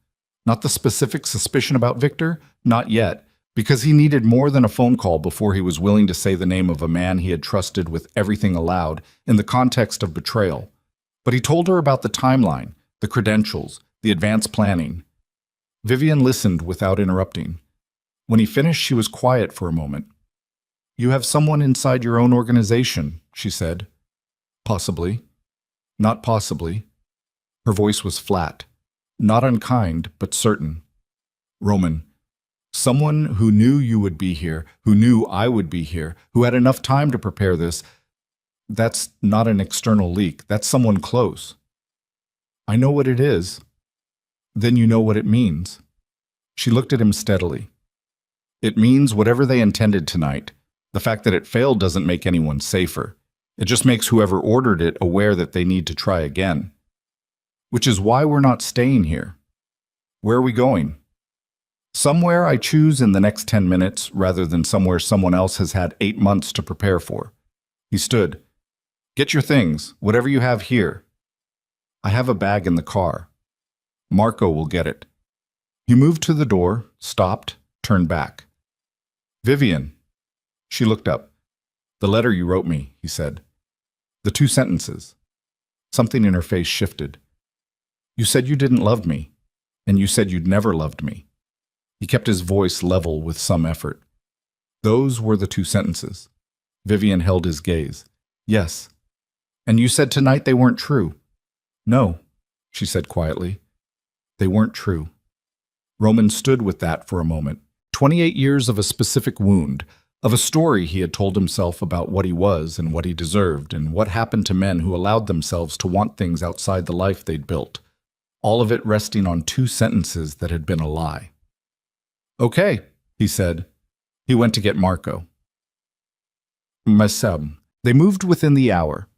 Not the specific suspicion about Victor, not yet, because he needed more than a phone call before he was willing to say the name of a man he had trusted with everything allowed in the context of betrayal. But he told her about the timeline, the credentials, the advanced planning. Vivian listened without interrupting. When he finished, she was quiet for a moment. "You have someone inside your own organization," she said. "Possibly. Not possibly." Her voice was flat, not unkind, but certain. "Roman, someone who knew you would be here, who knew I would be here, who had enough time to prepare this. That's not an external leak. That's someone close." "I know what it is." "Then you know what it means." She looked at him steadily. "It means whatever they intended tonight. The fact that it failed doesn't make anyone safer. It just makes whoever ordered it aware that they need to try again. Which is why we're not staying here. Where are we going?" "Somewhere I choose in the next 10 minutes rather than somewhere someone else has had 8 months to prepare for." He stood. "Get your things, whatever you have here." "I have a bag in the car. Marco will get it." He moved to the door, stopped, turned back. "Vivian." She looked up. "The letter you wrote me," he said. "The 2 sentences." Something in her face shifted. "You said you didn't love me, and you said you'd never loved me." He kept his voice level with some effort. "Those were the 2 sentences." Vivian held his gaze. "Yes. And you said tonight they weren't true." "No," she said quietly. "They weren't true." Roman stood with that for a moment. 28 years of a specific wound, of a story he had told himself about what he was and what he deserved and what happened to men who allowed themselves to want things outside the life they'd built. All of it resting on 2 sentences that had been a lie. "Okay," he said. He went to get Marco. Mafia. They moved within the hour.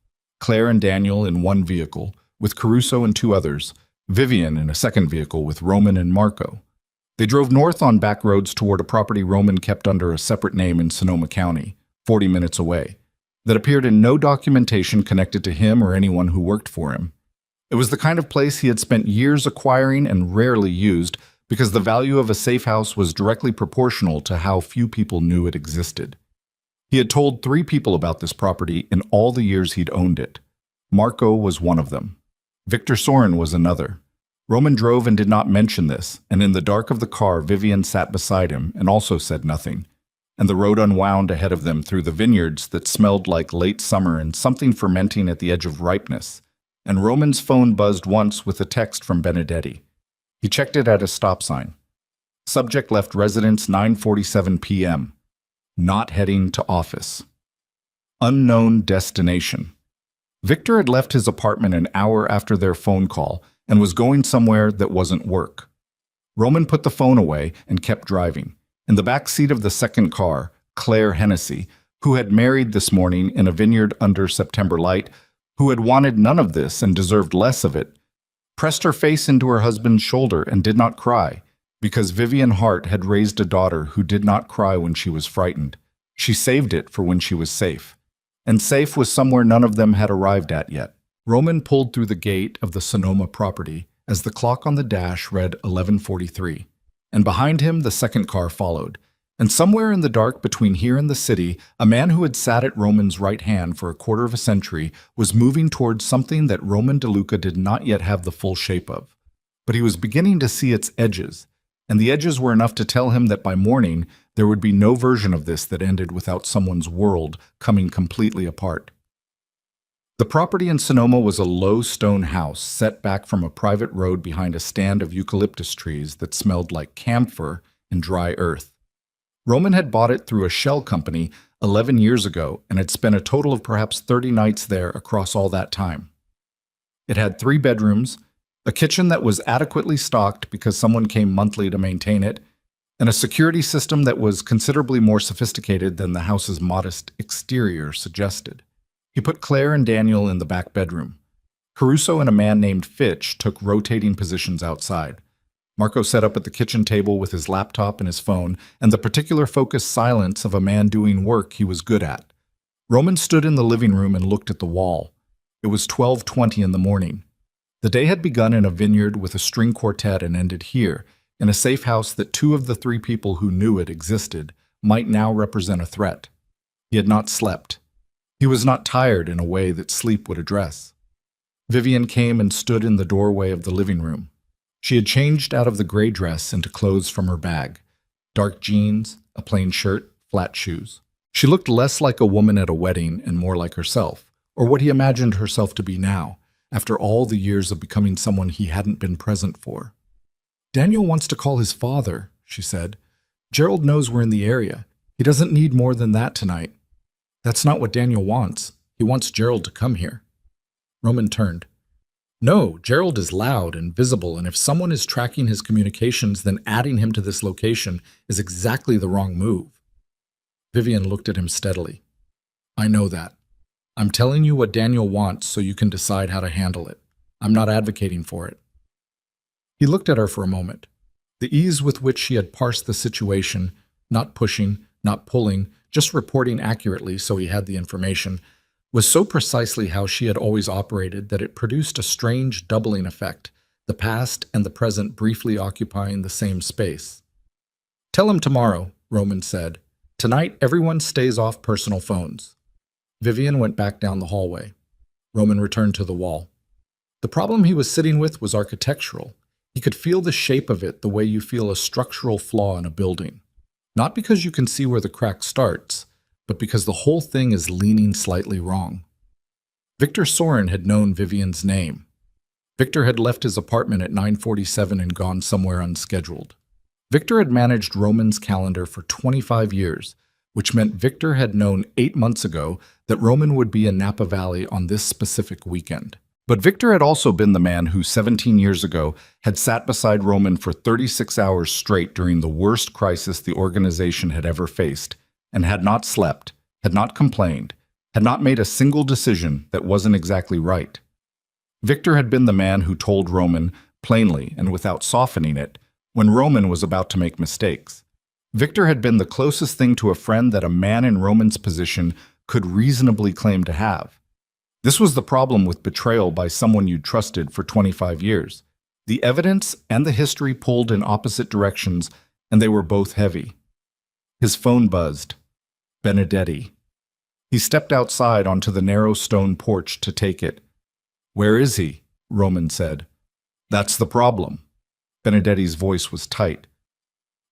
Claire and Daniel in one vehicle, with Caruso and 2 others, Vivian in a second vehicle with Roman and Marco. They drove north on back roads toward a property Roman kept under a separate name in Sonoma County, 40 minutes away, that appeared in no documentation connected to him or anyone who worked for him. It was the kind of place he had spent years acquiring and rarely used because the value of a safe house was directly proportional to how few people knew it existed. He had told 3 people about this property in all the years he'd owned it. Marco was one of them. Victor Soren was another. Roman drove and did not mention this, and in the dark of the car, Vivian sat beside him and also said nothing, and the road unwound ahead of them through the vineyards that smelled like late summer and something fermenting at the edge of ripeness, and Roman's phone buzzed once with a text from Benedetti. He checked it at a stop sign. Subject left residence 9:47 p.m. Not heading to office. Unknown destination. Victor had left his apartment an hour after their phone call and was going somewhere that wasn't work. Roman put the phone away and kept driving. In the back seat of the second car, Claire Hennessy, who had married this morning in a vineyard under September light, who had wanted none of this and deserved less of it, pressed her face into her husband's shoulder and did not cry, because Vivian Hart had raised a daughter who did not cry when she was frightened. She saved it for when she was safe. And safe was somewhere none of them had arrived at yet. Roman pulled through the gate of the Sonoma property as the clock on the dash read 11:43, and behind him the second car followed. And somewhere in the dark between here and the city, a man who had sat at Roman's right hand for a quarter of a century was moving towards something that Roman DeLuca did not yet have the full shape of. But he was beginning to see its edges, and the edges were enough to tell him that by morning there would be no version of this that ended without someone's world coming completely apart. The property in Sonoma was a low stone house set back from a private road behind a stand of eucalyptus trees that smelled like camphor and dry earth. Roman had bought it through a shell company 11 years ago and had spent a total of perhaps 30 nights there across all that time. It had 3 bedrooms, a kitchen that was adequately stocked because someone came monthly to maintain it, and a security system that was considerably more sophisticated than the house's modest exterior suggested. He put Claire and Daniel in the back bedroom. Caruso and a man named Fitch took rotating positions outside. Marco sat up at the kitchen table with his laptop and his phone, and the particular focused silence of a man doing work he was good at. Roman stood in the living room and looked at the wall. It was 12:20 in the morning. The day had begun in a vineyard with a string quartet and ended here, in a safe house that two of the three people who knew it existed might now represent a threat. He had not slept. He was not tired in a way that sleep would address. Vivian came and stood in the doorway of the living room. She had changed out of the gray dress into clothes from her bag: dark jeans, a plain shirt, flat shoes. She looked less like a woman at a wedding and more like herself, or what he imagined herself to be now, after all the years of becoming someone he hadn't been present for. "Daniel wants to call his father," she said. "Gerald knows we're in the area. He doesn't need more than that tonight." "That's not what Daniel wants. He wants Gerald to come here." Roman turned. "No, Gerald is loud and visible, and if someone is tracking his communications, then adding him to this location is exactly the wrong move." Vivian looked at him steadily. "I know that. I'm telling you what Daniel wants so you can decide how to handle it. I'm not advocating for it." He looked at her for a moment. The ease with which she had parsed the situation, not pushing, not pulling, just reporting accurately so he had the information, was so precisely how she had always operated that it produced a strange doubling effect, the past and the present briefly occupying the same space. "Tell him tomorrow," Roman said. "Tonight, everyone stays off personal phones." Vivian went back down the hallway. Roman returned to the wall. The problem he was sitting with was architectural. He could feel the shape of it the way you feel a structural flaw in a building. Not because you can see where the crack starts, but because the whole thing is leaning slightly wrong. Victor Soren had known Vivian's name. Victor had left his apartment at 9:47 and gone somewhere unscheduled. Victor had managed Roman's calendar for 25 years, which meant Victor had known 8 months ago that Roman would be in Napa Valley on this specific weekend. But Victor had also been the man who 17 years ago had sat beside Roman for 36 hours straight during the worst crisis the organization had ever faced, and had not slept, had not complained, had not made a single decision that wasn't exactly right. Victor had been the man who told Roman, plainly and without softening it, when Roman was about to make mistakes. Victor had been the closest thing to a friend that a man in Roman's position could reasonably claim to have. This was the problem with betrayal by someone you'd trusted for 25 years. The evidence and the history pulled in opposite directions, and they were both heavy. His phone buzzed. Benedetti. He stepped outside onto the narrow stone porch to take it. "Where is he?" Roman said. "That's the problem." Benedetti's voice was tight.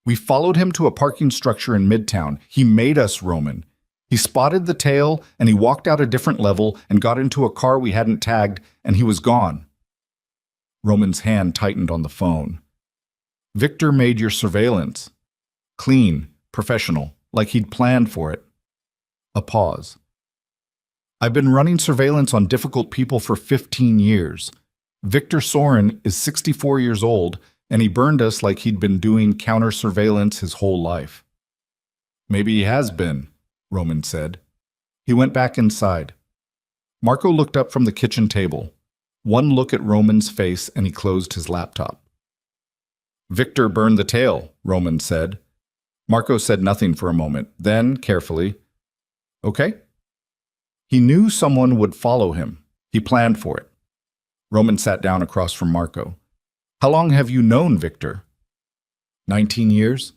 "We followed him to a parking structure in Midtown. He made us, Roman. He spotted the tail, and he walked out a different level and got into a car we hadn't tagged, and he was gone." Roman's hand tightened on the phone. "Victor made your surveillance. Clean, professional, like he'd planned for it." A pause. "I've been running surveillance on difficult people for 15 years. Victor Soren is 64 years old, and he burned us like he'd been doing counter-surveillance his whole life." "Maybe he has been," Roman said. He went back inside. Marco looked up from the kitchen table. One look at Roman's face and he closed his laptop. "Victor burned the tail," Roman said. Marco said nothing for a moment, then, carefully, "Okay." He knew someone would follow him. He planned for it. Roman sat down across from Marco. "How long have you known Victor?" 19 years.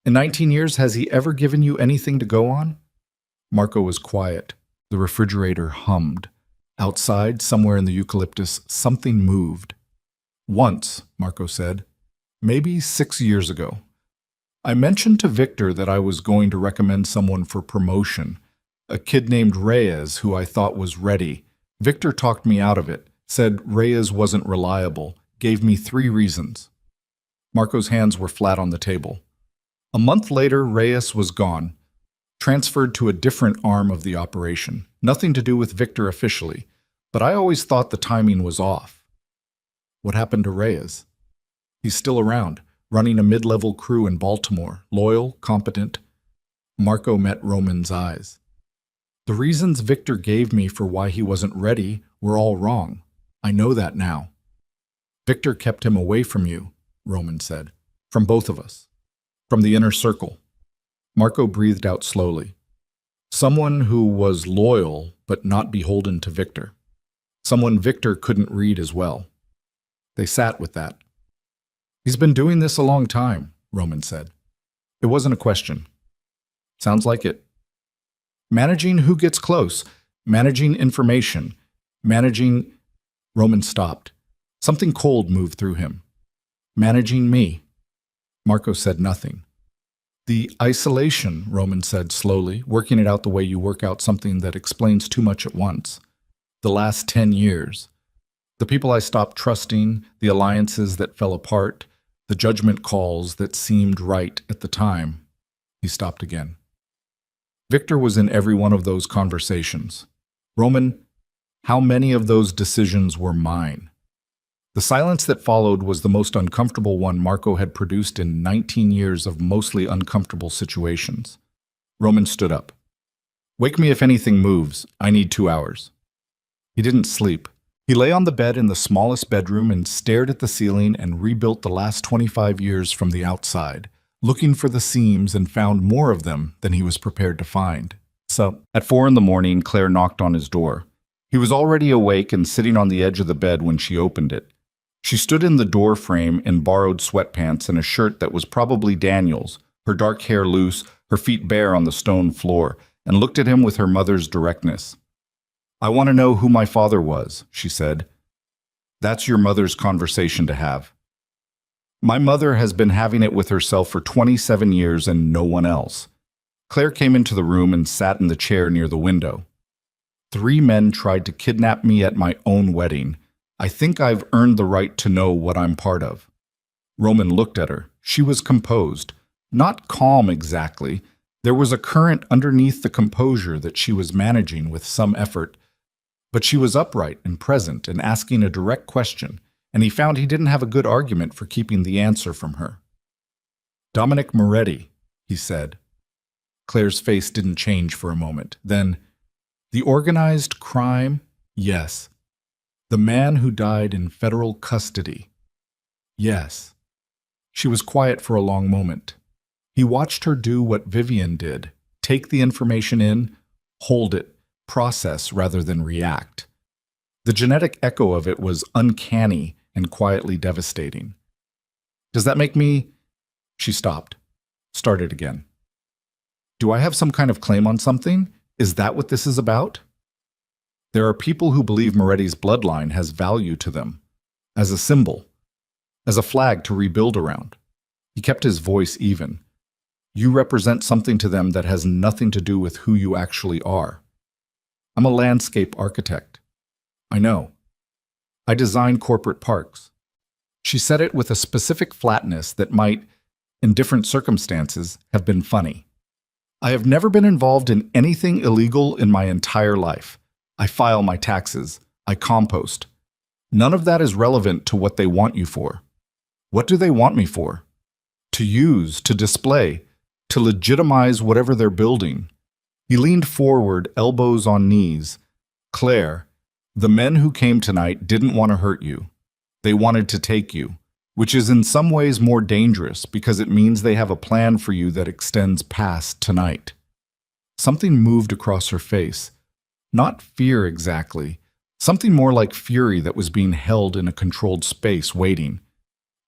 "In 19 years, has he ever given you anything to go on?" Marco was quiet. The refrigerator hummed. Outside, somewhere in the eucalyptus, something moved. "Once," Marco said. "Maybe 6 years ago. I mentioned to Victor that I was going to recommend someone for promotion. A kid named Reyes, who I thought was ready. Victor talked me out of it, said Reyes wasn't reliable, gave me 3 reasons." Marco's hands were flat on the table. A month later, Reyes was gone, transferred to a different arm of the operation. Nothing to do with Victor officially, but I always thought the timing was off. What happened to Reyes? He's still around, running a mid-level crew in Baltimore, loyal, competent. Marco met Roman's eyes. "The reasons Victor gave me for why he wasn't ready were all wrong. I know that now. Victor kept him away from you, Roman said. From both of us. From the inner circle. Marco breathed out slowly. Someone who was loyal but not beholden to Victor. Someone Victor couldn't read as well. They sat with that. He's been doing this a long time, Roman said. It wasn't a question. Sounds like it. Managing who gets close, managing information, managing... Roman stopped. Something cold moved through him. Managing me. Marco said nothing. The isolation, Roman said slowly, working it out the way you work out something that explains too much at once. The last 10 years. The people I stopped trusting, the alliances that fell apart, the judgment calls that seemed right at the time. He stopped again. Victor was in every one of those conversations. Roman, how many of those decisions were mine? The silence that followed was the most uncomfortable one Marco had produced in 19 years of mostly uncomfortable situations. Roman stood up. Wake me if anything moves. I need 2 hours. He didn't sleep. He lay on the bed in the smallest bedroom and stared at the ceiling and rebuilt the last 25 years from the outside, looking for the seams and found more of them than he was prepared to find. So, at 4 in the morning, Claire knocked on his door. He was already awake and sitting on the edge of the bed when she opened it. She stood in the door frame in borrowed sweatpants and a shirt that was probably Daniel's, her dark hair loose, her feet bare on the stone floor, and looked at him with her mother's directness. I want to know who my father was, she said. That's your mother's conversation to have. My mother has been having it with herself for 27 years and no one else. Claire came into the room and sat in the chair near the window. 3 men tried to kidnap me at my own wedding. I think I've earned the right to know what I'm part of. Roman looked at her. She was composed. Not calm exactly. There was a current underneath the composure that she was managing with some effort. But she was upright and present and asking a direct question, and he found he didn't have a good argument for keeping the answer from her. Dominic Moretti, he said. Claire's face didn't change for a moment. Then, the organized crime? Yes. The man who died in federal custody? Yes. She was quiet for a long moment. He watched her do what Vivian did, take the information in, hold it, process rather than react. The genetic echo of it was uncanny and quietly devastating. Does that make me... She stopped. Started again. Do I have some kind of claim on something? Is that what this is about? There are people who believe Moretti's bloodline has value to them, as a symbol, as a flag to rebuild around. He kept his voice even. You represent something to them that has nothing to do with who you actually are. I'm a landscape architect. I know. I design corporate parks. She said it with a specific flatness that might, in different circumstances, have been funny. I have never been involved in anything illegal in my entire life. I file my taxes. I compost. None of that is relevant to what they want you for. What do they want me for? To use, to display, to legitimize whatever they're building. He leaned forward, elbows on knees. Claire, the men who came tonight didn't want to hurt you. They wanted to take you, which is in some ways more dangerous because it means they have a plan for you that extends past tonight. Something moved across her face. Not fear exactly. Something more like fury that was being held in a controlled space, waiting.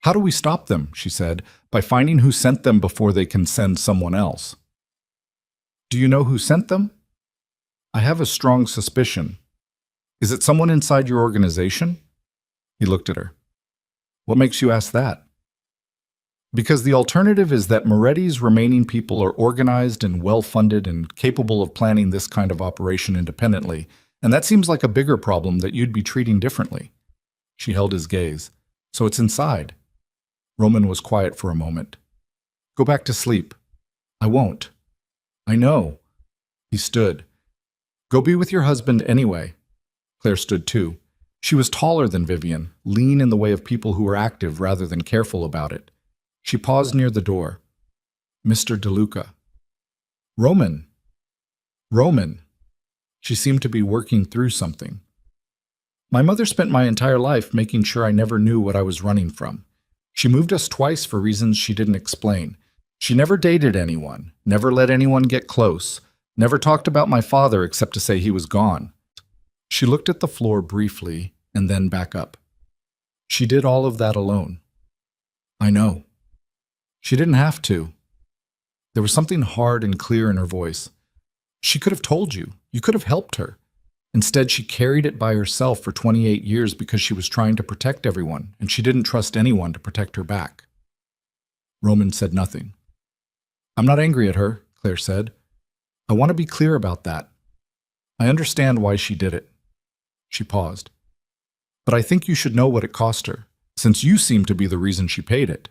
How do we stop them, she said, by finding who sent them before they can send someone else. Do you know who sent them? I have a strong suspicion. Is it someone inside your organization? He looked at her. What makes you ask that? Because the alternative is that Moretti's remaining people are organized and well-funded and capable of planning this kind of operation independently, and that seems like a bigger problem that you'd be treating differently. She held his gaze. So it's inside. Roman was quiet for a moment. Go back to sleep. I won't. I know. He stood. Go be with your husband anyway. Claire stood too. She was taller than Vivian, lean in the way of people who were active rather than careful about it. She paused near the door. Mr. DeLuca. Roman. Roman. She seemed to be working through something. My mother spent my entire life making sure I never knew what I was running from. She moved us twice for reasons she didn't explain. She never dated anyone, never let anyone get close, never talked about my father except to say he was gone. She looked at the floor briefly and then back up. She did all of that alone. I know. She didn't have to. There was something hard and clear in her voice. She could have told you. You could have helped her. Instead, she carried it by herself for 28 years because she was trying to protect everyone, and she didn't trust anyone to protect her back. Roman said nothing. I'm not angry at her, Claire said. I want to be clear about that. I understand why she did it. She paused. But I think you should know what it cost her, since you seem to be the reason she paid it.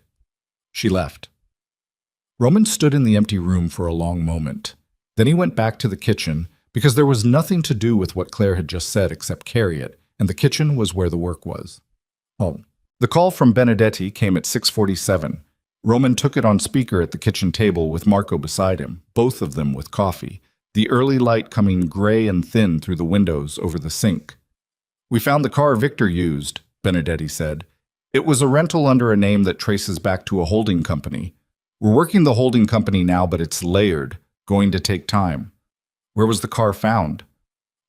She left. Roman stood in the empty room for a long moment. Then he went back to the kitchen, because there was nothing to do with what Claire had just said except carry it, and the kitchen was where the work was. Home. The call from Benedetti came at 6:47. Roman took it on speaker at the kitchen table with Marco beside him, both of them with coffee, the early light coming gray and thin through the windows over the sink. We found the car Victor used, Benedetti said. It was a rental under a name that traces back to a holding company. We're working the holding company now, but it's layered, going to take time. Where was the car found?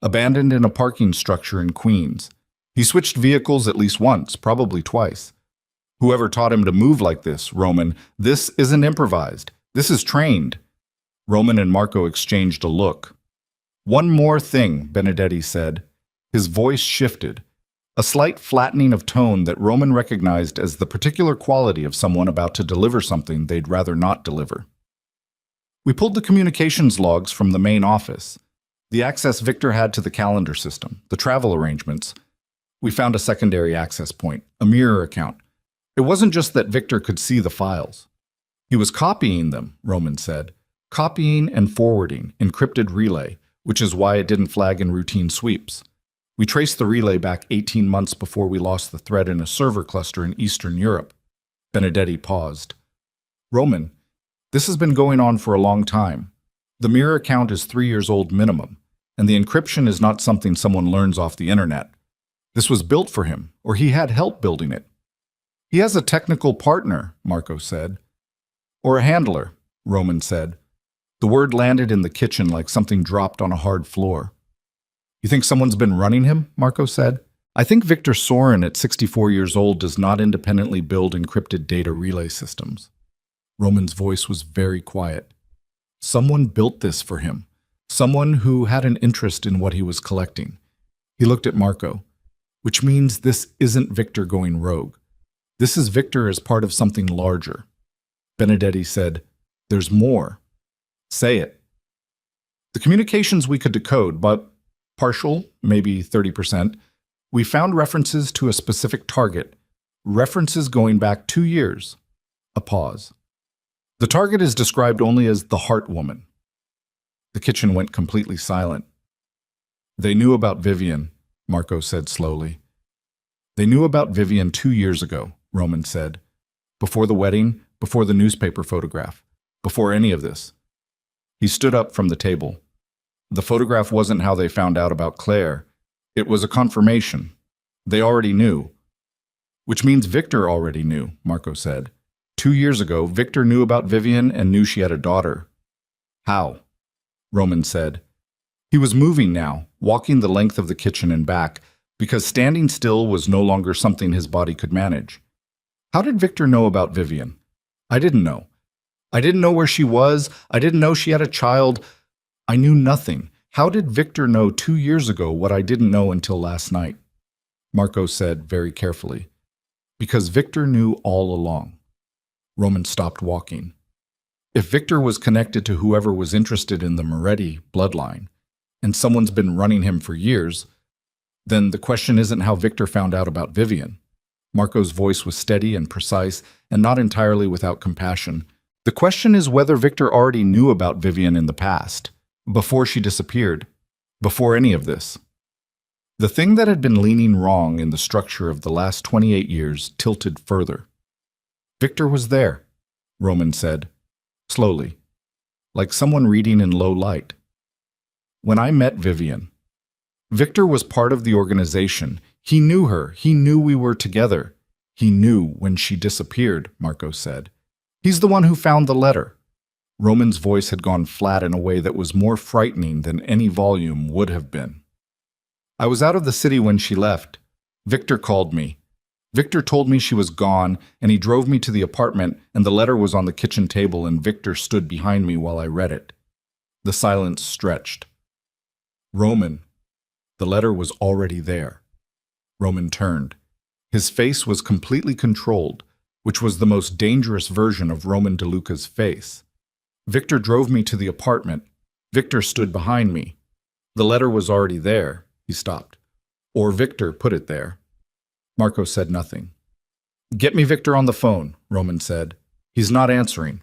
Abandoned in a parking structure in Queens. He switched vehicles at least once, probably twice. Whoever taught him to move like this, Roman, this isn't improvised. This is trained. Roman and Marco exchanged a look. One more thing, Benedetti said. His voice shifted, a slight flattening of tone that Roman recognized as the particular quality of someone about to deliver something they'd rather not deliver. We pulled the communications logs from the main office, the access Victor had to the calendar system, the travel arrangements. We found a secondary access point, a mirror account. It wasn't just that Victor could see the files. He was copying them, Roman said. Copying and forwarding, encrypted relay, which is why it didn't flag in routine sweeps. We traced the relay back 18 months before we lost the thread in a server cluster in Eastern Europe. Benedetti paused. Roman, this has been going on for a long time. The mirror account is 3 years old minimum, and the encryption is not something someone learns off the internet. This was built for him, or he had help building it. He has a technical partner, Marco said. Or a handler, Roman said. The word landed in the kitchen like something dropped on a hard floor. You think someone's been running him? Marco said. I think Victor Soren at 64 years old does not independently build encrypted data relay systems. Roman's voice was very quiet. Someone built this for him. Someone who had an interest in what he was collecting. He looked at Marco, which means this isn't Victor going rogue. This is Victor as part of something larger. Benedetti said, There's more. Say it. The communications we could decode, but partial, maybe 30%, we found references to a specific target, references going back 2 years. A pause. The target is described only as the Heart Woman. The kitchen went completely silent. They knew about Vivian, Marco said slowly. They knew about Vivian 2 years ago, Roman said. Before the wedding, before the newspaper photograph, before any of this. He stood up from the table. The photograph wasn't how they found out about Claire. It was a confirmation. They already knew. Which means Victor already knew, Marco said. 2 years ago, Victor knew about Vivian and knew she had a daughter. How? Roman said. He was moving now, walking the length of the kitchen and back, because standing still was no longer something his body could manage. How did Victor know about Vivian? I didn't know. I didn't know where she was. I didn't know she had a child. I knew nothing. How did Victor know 2 years ago what I didn't know until last night? Marco said very carefully. Because Victor knew all along. Roman stopped walking. If Victor was connected to whoever was interested in the Moretti bloodline, and someone's been running him for years, then the question isn't how Victor found out about Vivian. Marco's voice was steady and precise, and not entirely without compassion. The question is whether Victor already knew about Vivian in the past, before she disappeared, before any of this. The thing that had been leaning wrong in the structure of the last 28 years tilted further. Victor was there, Roman said, slowly, like someone reading in low light. When I met Vivian, Victor was part of the organization. He knew her. He knew we were together. He knew when she disappeared, Marco said. He's the one who found the letter. Roman's voice had gone flat in a way that was more frightening than any volume would have been. I was out of the city when she left. Victor called me. Victor told me she was gone, and he drove me to the apartment, and the letter was on the kitchen table, and Victor stood behind me while I read it. The silence stretched. Roman. The letter was already there. Roman turned. His face was completely controlled, which was the most dangerous version of Roman DeLuca's face. Victor drove me to the apartment. Victor stood behind me. The letter was already there. He stopped. Or Victor put it there. Marco said nothing. Get me Victor on the phone, Roman said. He's not answering.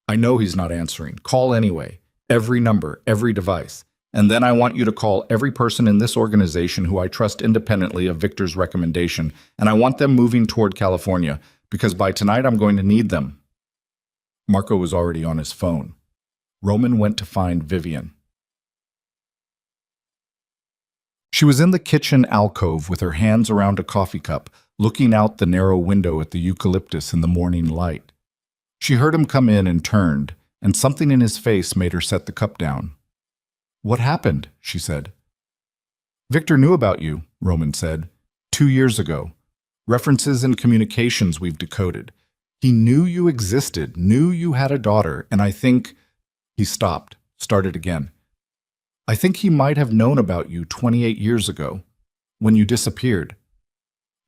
I know he's not answering. Call anyway. Every number, every device. And then I want you to call every person in this organization who I trust independently of Victor's recommendation, and I want them moving toward California, because by tonight I'm going to need them. Marco was already on his phone. Roman went to find Vivian. She was in the kitchen alcove with her hands around a coffee cup, looking out the narrow window at the eucalyptus in the morning light. She heard him come in and turned, and something in his face made her set the cup down. What happened? She said. Victor knew about you, Roman said. 2 years ago. References and communications we've decoded. He knew you existed, knew you had a daughter, and I think... He stopped, started again. I think he might have known about you 28 years ago, when you disappeared.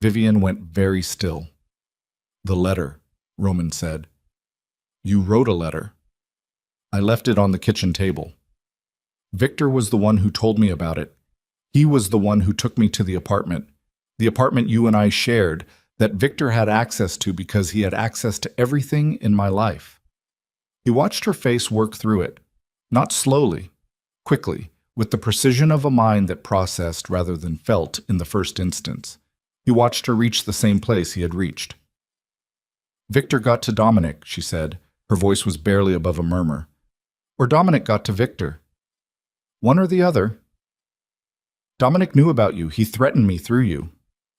Vivian went very still. The letter, Roman said. You wrote a letter. I left it on the kitchen table. Victor was the one who told me about it. He was the one who took me to the apartment you and I shared, that Victor had access to because he had access to everything in my life. He watched her face work through it, not slowly, quickly, with the precision of a mind that processed rather than felt in the first instance. He watched her reach the same place he had reached. Victor got to Dominic, she said. Her voice was barely above a murmur. Or Dominic got to Victor. One or the other. Dominic knew about you. He threatened me through you.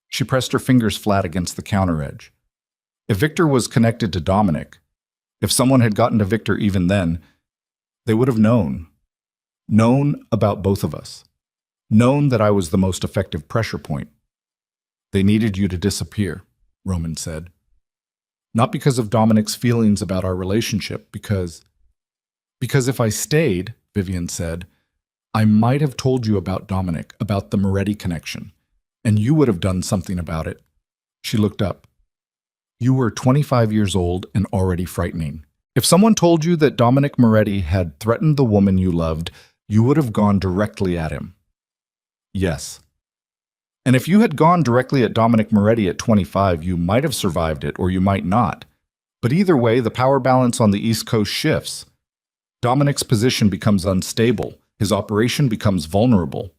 She pressed her fingers flat against the counter edge. If Victor was connected to Dominic, if someone had gotten to Victor even then, they would have known. Known about both of us. Known that I was the most effective pressure point. They needed you to disappear, Roman said. Not because of Dominic's feelings about our relationship, because if I stayed, Vivian said, I might have told you about Dominic, about the Moretti connection, and you would have done something about it. She looked up. You were 25 years old and already frightening. If someone told you that Dominic Moretti had threatened the woman you loved, you would have gone directly at him. Yes. And if you had gone directly at Dominic Moretti at 25, you might have survived it, or you might not. But either way, the power balance on the East Coast shifts. Dominic's position becomes unstable. His operation becomes vulnerable.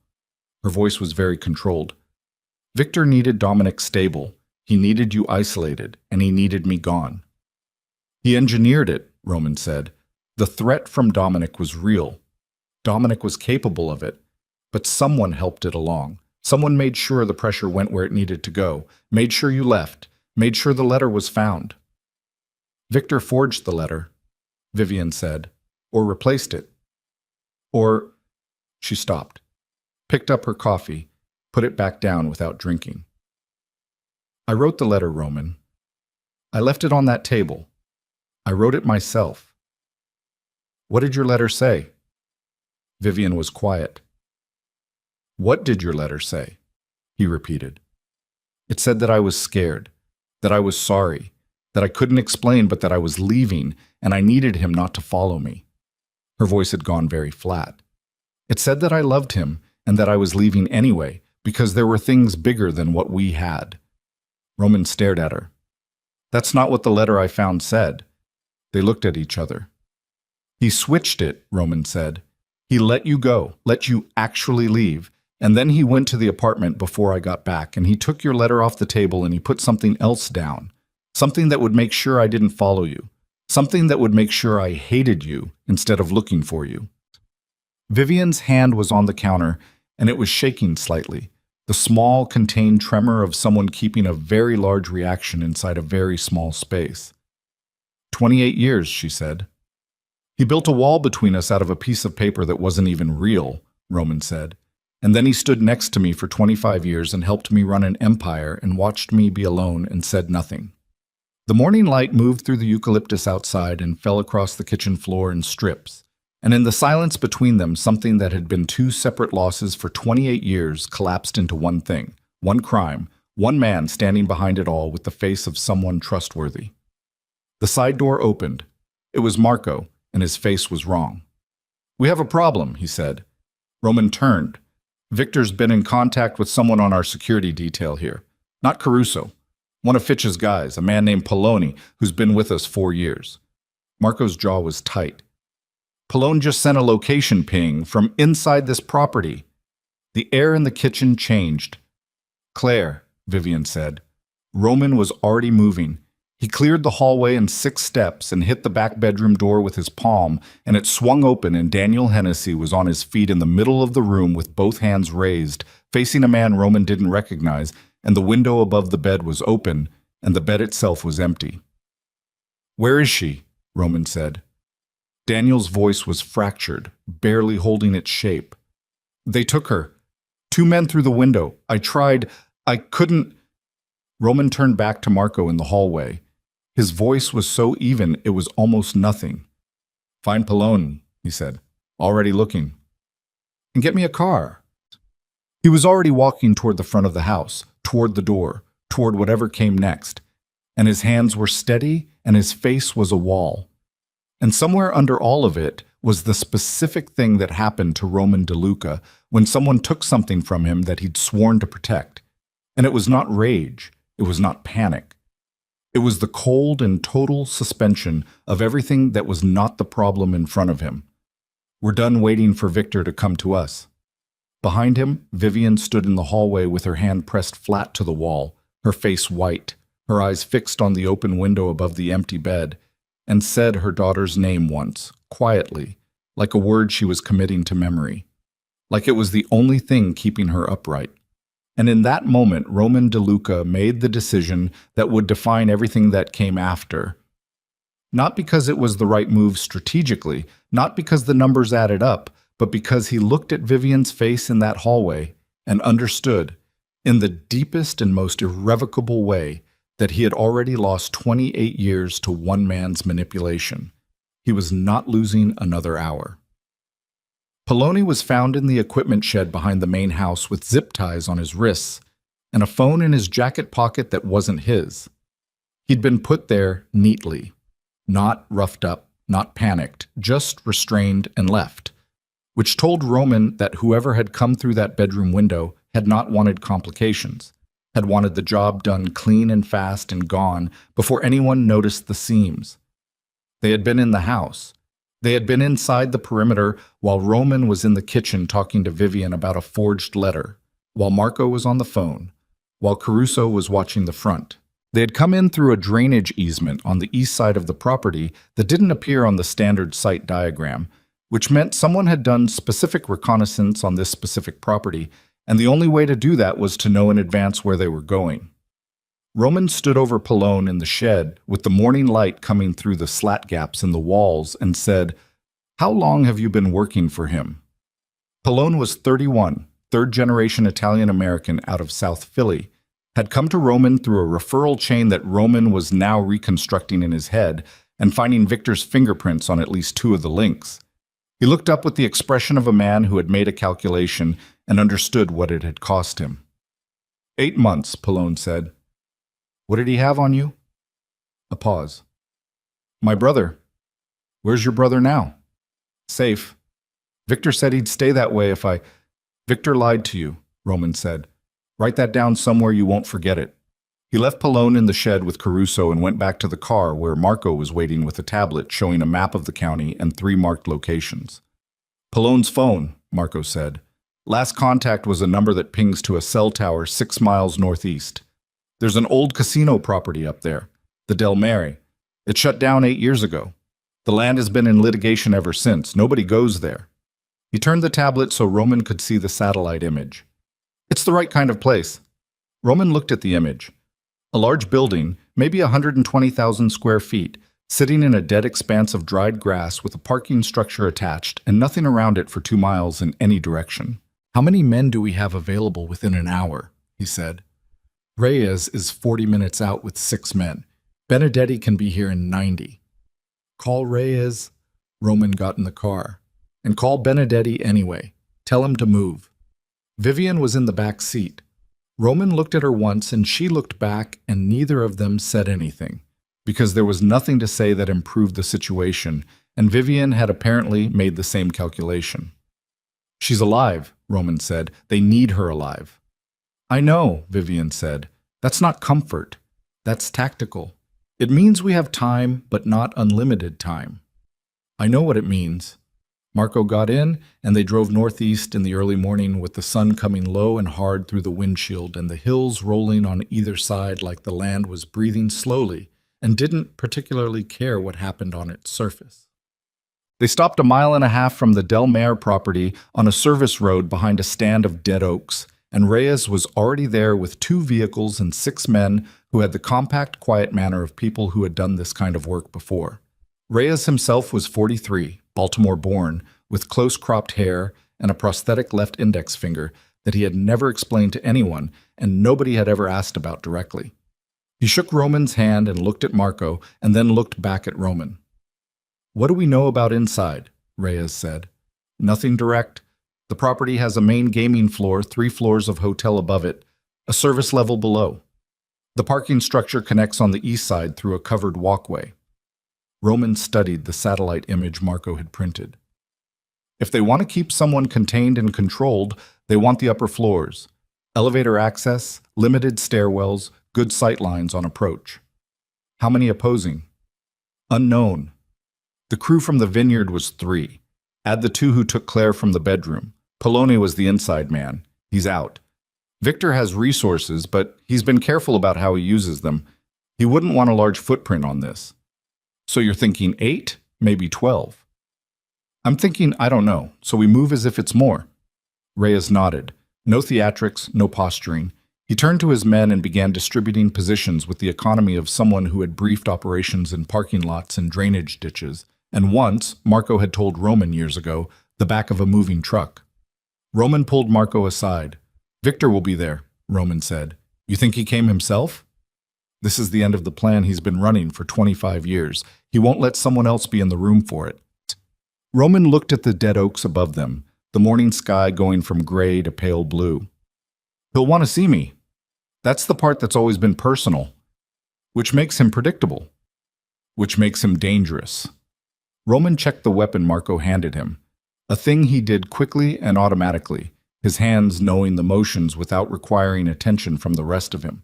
Her voice was very controlled. Victor needed Dominic stable. He needed you isolated, and he needed me gone. He engineered it, Roman said. The threat from Dominic was real. Dominic was capable of it, but someone helped it along. Someone made sure the pressure went where it needed to go, made sure you left, made sure the letter was found. Victor forged the letter, Vivian said, or replaced it. Or... She stopped, picked up her coffee, put it back down without drinking. I wrote the letter, Roman. I left it on that table. I wrote it myself. What did your letter say? Vivian was quiet. What did your letter say? He repeated. It said that I was scared, that I was sorry, that I couldn't explain but that I was leaving and I needed him not to follow me. Her voice had gone very flat. It said that I loved him and that I was leaving anyway because there were things bigger than what we had. Roman stared at her. That's not what the letter I found said. They looked at each other. He switched it, Roman said. He let you go, let you actually leave, and then he went to the apartment before I got back, and he took your letter off the table and he put something else down, something that would make sure I didn't follow you, something that would make sure I hated you instead of looking for you. Vivian's hand was on the counter, and it was shaking slightly. The small, contained tremor of someone keeping a very large reaction inside a very small space. 28 years, she said. He built a wall between us out of a piece of paper that wasn't even real, Roman said. And then he stood next to me for 25 years and helped me run an empire and watched me be alone and said nothing. The morning light moved through the eucalyptus outside and fell across the kitchen floor in strips. And in the silence between them, something that had been two separate losses for 28 years collapsed into one thing, one crime, one man standing behind it all with the face of someone trustworthy. The side door opened. It was Marco, and his face was wrong. "We have a problem," he said. Roman turned. "Victor's been in contact with someone on our security detail here. Not Caruso. One of Fitch's guys, a man named Poloni, who's been with us 4 years." Marco's jaw was tight. "Polone just sent a location ping from inside this property." The air in the kitchen changed. "Claire," Vivian said. Roman was already moving. He cleared the hallway in 6 steps and hit the back bedroom door with his palm, and it swung open and Daniel Hennessy was on his feet in the middle of the room with both hands raised, facing a man Roman didn't recognize, and the window above the bed was open, and the bed itself was empty. "Where is she?" Roman said. Daniel's voice was fractured, barely holding its shape. "They took her. 2 men through the window. I tried. I couldn't." Roman turned back to Marco in the hallway. His voice was so even it was almost nothing. "Find Polone," he said. "Already looking." "And get me a car." He was already walking toward the front of the house, toward the door, toward whatever came next. And his hands were steady, and his face was a wall. And somewhere under all of it was the specific thing that happened to Roman DeLuca when someone took something from him that he'd sworn to protect. And it was not rage. It was not panic. It was the cold and total suspension of everything that was not the problem in front of him. "We're done waiting for Victor to come to us." Behind him, Vivian stood in the hallway with her hand pressed flat to the wall, her face white, her eyes fixed on the open window above the empty bed, and said her daughter's name once, quietly, like a word she was committing to memory, like it was the only thing keeping her upright. And in that moment, Roman DeLuca made the decision that would define everything that came after. Not because it was the right move strategically, not because the numbers added up, but because he looked at Vivian's face in that hallway and understood, in the deepest and most irrevocable way, that he had already lost 28 years to one man's manipulation. He was not losing another hour. Poloni was found in the equipment shed behind the main house with zip ties on his wrists and a phone in his jacket pocket that wasn't his. He'd been put there neatly, not roughed up, not panicked, just restrained and left, which told Roman that whoever had come through that bedroom window had not wanted complications, had wanted the job done clean and fast and gone before anyone noticed the seams. They had been in the house. They had been inside the perimeter while Roman was in the kitchen talking to Vivian about a forged letter, while Marco was on the phone, while Caruso was watching the front. They had come in through a drainage easement on the east side of the property that didn't appear on the standard site diagram, which meant someone had done specific reconnaissance on this specific property, and the only way to do that was to know in advance where they were going. Roman stood over Polone in the shed with the morning light coming through the slat gaps in the walls and said, "How long have you been working for him?" Polone was 31, third-generation Italian-American out of South Philly, had come to Roman through a referral chain that Roman was now reconstructing in his head and finding Victor's fingerprints on at least 2 of the links. He looked up with the expression of a man who had made a calculation and understood what it had cost him. 8 months, Polone said. "What did he have on you?" A pause. "My brother." "Where's your brother now?" "Safe. Victor said he'd stay that way if I—" "Victor lied to you," Roman said. "Write that down somewhere you won't forget it." He left Polone in the shed with Caruso and went back to the car where Marco was waiting with a tablet showing a map of the county and 3 marked locations. "Polone's phone," Marco said. "Last contact was a number that pings to a cell tower 6 miles northeast. There's an old casino property up there, the Del Mare. It shut down 8 years ago. The land has been in litigation ever since. Nobody goes there." He turned the tablet so Roman could see the satellite image. It's the right kind of place. Roman looked at the image. A large building, maybe 120,000 square feet, sitting in a dead expanse of dried grass with a parking structure attached and nothing around it for 2 miles in any direction. How many men do we have available within an hour? He said. Reyes is 40 minutes out with 6 men. Benedetti can be here in 90. Call Reyes. Roman got in the car. And call Benedetti anyway. Tell him to move. Vivian was in the back seat. Roman looked at her once and she looked back, and neither of them said anything, because there was nothing to say that improved the situation, and Vivian had apparently made the same calculation. She's alive, Roman said. They need her alive. I know, Vivian said. That's not comfort. That's tactical. It means we have time, but not unlimited time. I know what it means. Marco got in, and they drove northeast in the early morning with the sun coming low and hard through the windshield and the hills rolling on either side like the land was breathing slowly and didn't particularly care what happened on its surface. They stopped 1.5 miles from the Del Mar property on a service road behind a stand of dead oaks, and Reyes was already there with 2 vehicles and 6 men who had the compact, quiet manner of people who had done this kind of work before. Reyes himself was 43, Baltimore-born, with close-cropped hair and a prosthetic left index finger that he had never explained to anyone and nobody had ever asked about directly. He shook Roman's hand and looked at Marco and then looked back at Roman. What do we know about inside? Reyes said. Nothing direct. The property has a main gaming floor, 3 floors of hotel above it, a service level below. The parking structure connects on the east side through a covered walkway. Roman studied the satellite image Marco had printed. If they want to keep someone contained and controlled, they want the upper floors. Elevator access, limited stairwells, good sight lines on approach. How many opposing? Unknown. The crew from the vineyard was 3. Add the 2 who took Claire from the bedroom. Poloni was the inside man. He's out. Victor has resources, but he's been careful about how he uses them. He wouldn't want a large footprint on this. So you're thinking 8, maybe 12. I'm thinking, I don't know, so we move as if it's more. Reyes nodded. No theatrics, no posturing. He turned to his men and began distributing positions with the economy of someone who had briefed operations in parking lots and drainage ditches, and once, Marco had told Roman years ago, the back of a moving truck. Roman pulled Marco aside. Victor will be there, Roman said. You think he came himself? This is the end of the plan he's been running for 25 years. He won't let someone else be in the room for it. Roman looked at the dead oaks above them, the morning sky going from gray to pale blue. He'll want to see me. That's the part that's always been personal, which makes him predictable, which makes him dangerous. Roman checked the weapon Marco handed him, a thing he did quickly and automatically, his hands knowing the motions without requiring attention from the rest of him.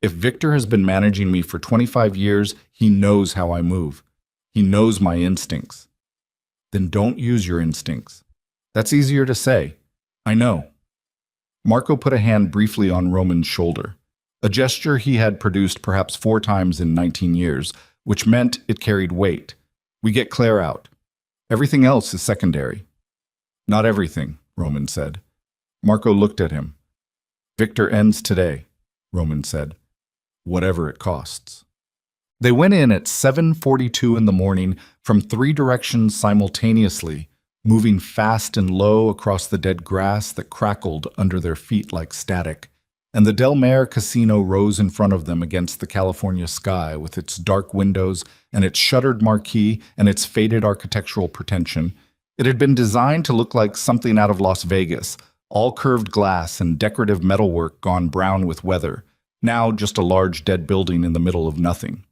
If Victor has been managing me for 25 years, he knows how I move. He knows my instincts. Then don't use your instincts. That's easier to say. I know. Marco put a hand briefly on Roman's shoulder, a gesture he had produced perhaps 4 times in 19 years, which meant it carried weight. We get Claire out. Everything else is secondary. Not everything, Roman said. Marco looked at him. Victor ends today, Roman said. Whatever it costs. They went in at 7:42 in the morning from 3 directions simultaneously, moving fast and low across the dead grass that crackled under their feet like static, and the Del Mar casino rose in front of them against the California sky with its dark windows and its shuttered marquee and its faded architectural pretension. It had been designed to look like something out of Las Vegas, all curved glass and decorative metalwork gone brown with weather, now just a large dead building in the middle of nothing.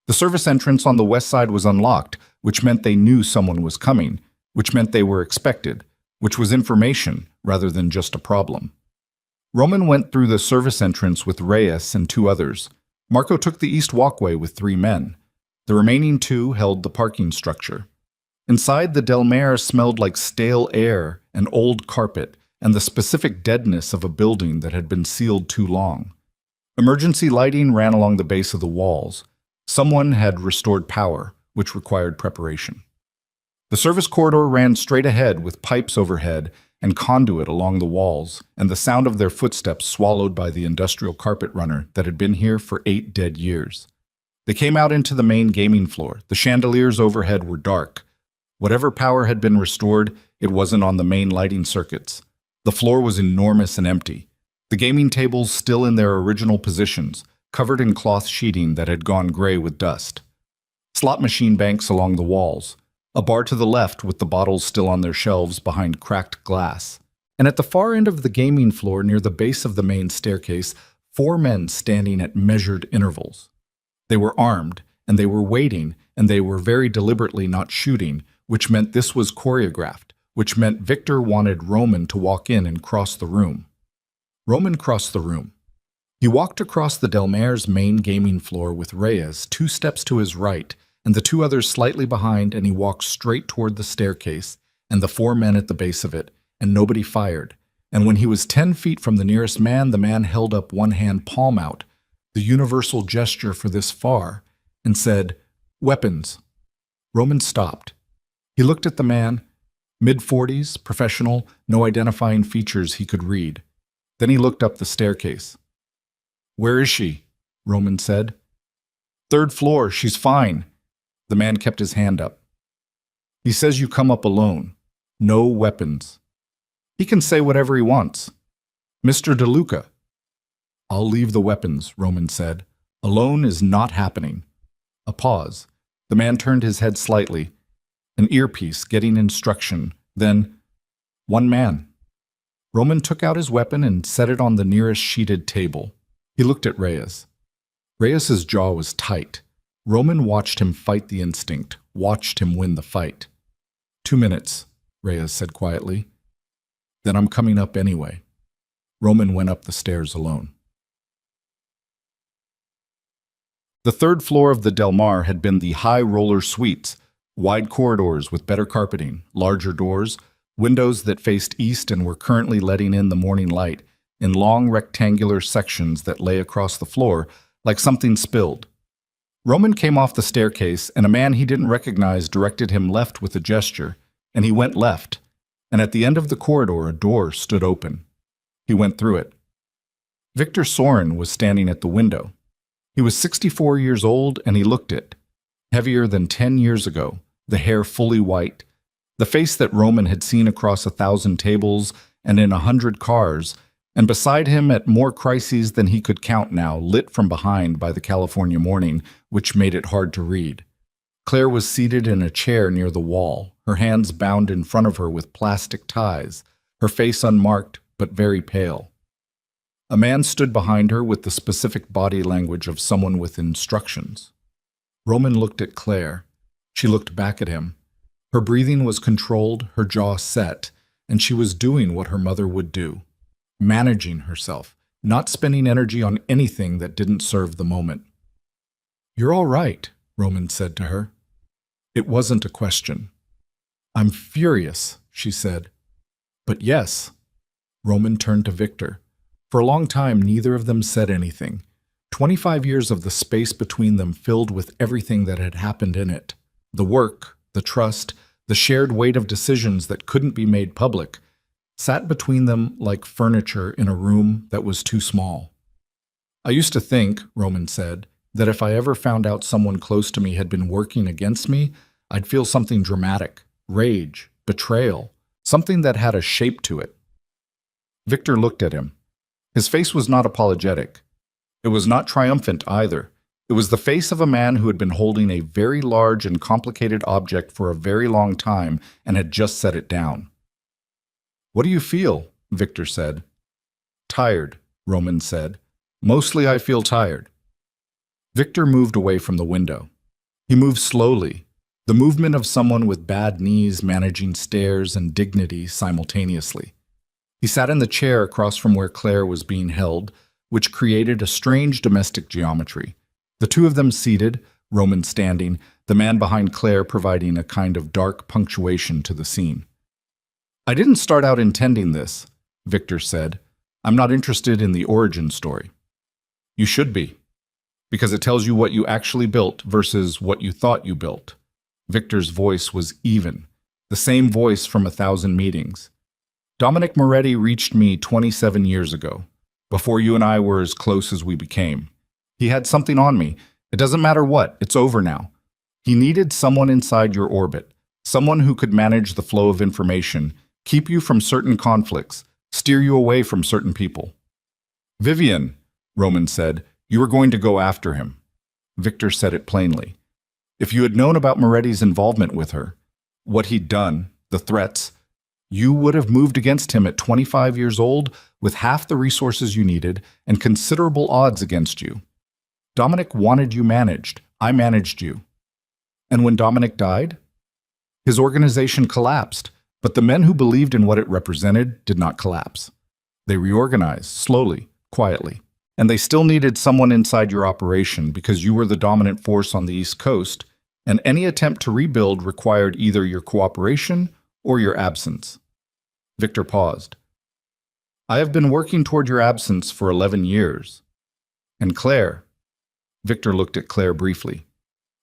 The service entrance on the west side was unlocked, which meant they knew someone was coming, which meant they were expected, which was information rather than just a problem. Roman went through the service entrance with Reyes and 2 others. Marco took the east walkway with 3 men. The remaining 2 held the parking structure. Inside, the Del Mar smelled like stale air and old carpet and the specific deadness of a building that had been sealed too long. Emergency lighting ran along the base of the walls. Someone had restored power, which required preparation. The service corridor ran straight ahead with pipes overhead, and conduit along the walls, and the sound of their footsteps swallowed by the industrial carpet runner that had been here for 8 dead years. They came out into the main gaming floor. The chandeliers overhead were dark. Whatever power had been restored, it wasn't on the main lighting circuits. The floor was enormous and empty. The gaming tables still in their original positions, covered in cloth sheeting that had gone gray with dust. Slot machine banks along the walls. A bar to the left with the bottles still on their shelves behind cracked glass. And at the far end of the gaming floor near the base of the main staircase, 4 men standing at measured intervals. They were armed, and they were waiting, and they were very deliberately not shooting, which meant this was choreographed, which meant Victor wanted Roman to walk in and cross the room. Roman crossed the room. He walked across the Del Mar's main gaming floor with Reyes 2 steps to his right, and the 2 others slightly behind, and he walked straight toward the staircase, and the 4 men at the base of it, and nobody fired. And when he was 10 feet from the nearest man, the man held up one hand palm out, the universal gesture for this far, and said, "Weapons." Roman stopped. He looked at the man, mid-40s, professional, no identifying features he could read. Then he looked up the staircase. "Where is she?" Roman said. "3rd floor, she's fine." The man kept his hand up. "He says you come up alone. No weapons. He can say whatever he wants. Mr. DeLuca." "I'll leave the weapons," Roman said. "Alone is not happening." A pause. The man turned his head slightly. An earpiece, getting instruction. Then, "One man." Roman took out his weapon and set it on the nearest sheeted table. He looked at Reyes. Reyes's jaw was tight. Roman watched him fight the instinct, watched him win the fight. 2 minutes, Reyes said quietly. "Then I'm coming up anyway." Roman went up the stairs alone. The 3rd floor of the Del Mar had been the high roller suites, wide corridors with better carpeting, larger doors, windows that faced east and were currently letting in the morning light, in long rectangular sections that lay across the floor like something spilled. Roman came off the staircase, and a man he didn't recognize directed him left with a gesture, and he went left, and at the end of the corridor a door stood open. He went through it. Victor Sorin was standing at the window. He was 64 years old, and he looked it. Heavier than 10 years ago, the hair fully white, the face that Roman had seen across 1,000 tables and in 100 cars, and beside him at more crises than he could count now, lit from behind by the California morning, which made it hard to read. Claire was seated in a chair near the wall, her hands bound in front of her with plastic ties, her face unmarked but very pale. A man stood behind her with the specific body language of someone with instructions. Roman looked at Claire. She looked back at him. Her breathing was controlled, her jaw set, and she was doing what her mother would do. Managing herself, not spending energy on anything that didn't serve the moment. "You're all right," Roman said to her. It wasn't a question. "I'm furious," she said. "But yes." Roman turned to Victor. For a long time, neither of them said anything. 25 years of the space between them filled with everything that had happened in it. The work, the trust, the shared weight of decisions that couldn't be made public, sat between them like furniture in a room that was too small. "I used to think," Roman said, "that if I ever found out someone close to me had been working against me, I'd feel something dramatic, rage, betrayal, something that had a shape to it." Victor looked at him. His face was not apologetic. It was not triumphant either. It was the face of a man who had been holding a very large and complicated object for a very long time and had just set it down. "What do you feel?" Victor said. "Tired," Roman said. "Mostly I feel tired." Victor moved away from the window. He moved slowly, the movement of someone with bad knees managing stairs and dignity simultaneously. He sat in the chair across from where Claire was being held, which created a strange domestic geometry. The 2 of them seated, Roman standing, the man behind Claire providing a kind of dark punctuation to the scene. "I didn't start out intending this," Victor said. "I'm not interested in the origin story." "You should be, because it tells you what you actually built versus what you thought you built." Victor's voice was even, the same voice from 1,000 meetings. Dominic Moretti reached me 27 years ago, before you and I were as close as we became. He had something on me. It doesn't matter what, it's over now. He needed someone inside your orbit, someone who could manage the flow of information, keep you from certain conflicts, steer you away from certain people. Vivian, Roman said, you were going to go after him. Victor said it plainly. If you had known about Moretti's involvement with her, what he'd done, the threats, you would have moved against him at 25 years old with half the resources you needed and considerable odds against you. Dominic wanted you managed. I managed you. And when Dominic died, his organization collapsed, but the men who believed in what it represented did not collapse. They reorganized, slowly, quietly. And they still needed someone inside your operation because you were the dominant force on the East Coast, and any attempt to rebuild required either your cooperation or your absence. Victor paused. I have been working toward your absence for 11 years. And Claire, Victor looked at Claire briefly.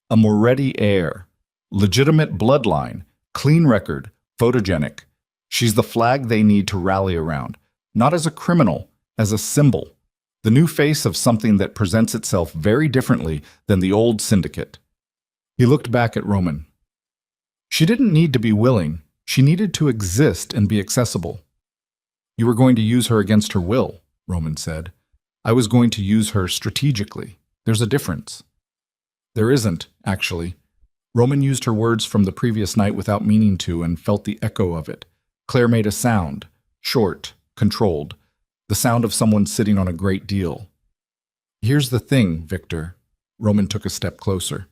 A Moretti heir, legitimate bloodline, clean record, photogenic. She's the flag they need to rally around, not as a criminal, as a symbol. The new face of something that presents itself very differently than the old syndicate. He looked back at Roman. She didn't need to be willing. She needed to exist and be accessible. You were going to use her against her will, Roman said. I was going to use her strategically. There's a difference. There isn't, actually. Roman used her words from the previous night without meaning to and felt the echo of it. Claire made a sound, short, controlled, the sound of someone sitting on a great deal. Here's the thing, Victor. Roman took a step closer.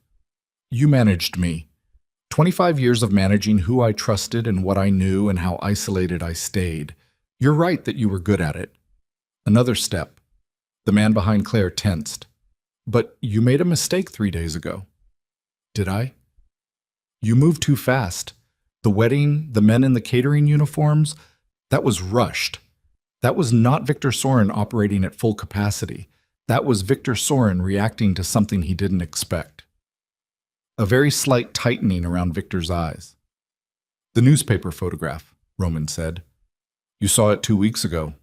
You managed me. 25 years of managing who I trusted and what I knew and how isolated I stayed. You're right that you were good at it. Another step. The man behind Claire tensed. But you made a mistake 3 days ago. Did I? You moved too fast. The wedding, the men in the catering uniforms, that was rushed. That was not Victor Soren operating at full capacity. That was Victor Soren reacting to something he didn't expect. A very slight tightening around Victor's eyes. The newspaper photograph, Roman said. You saw it 2 weeks ago.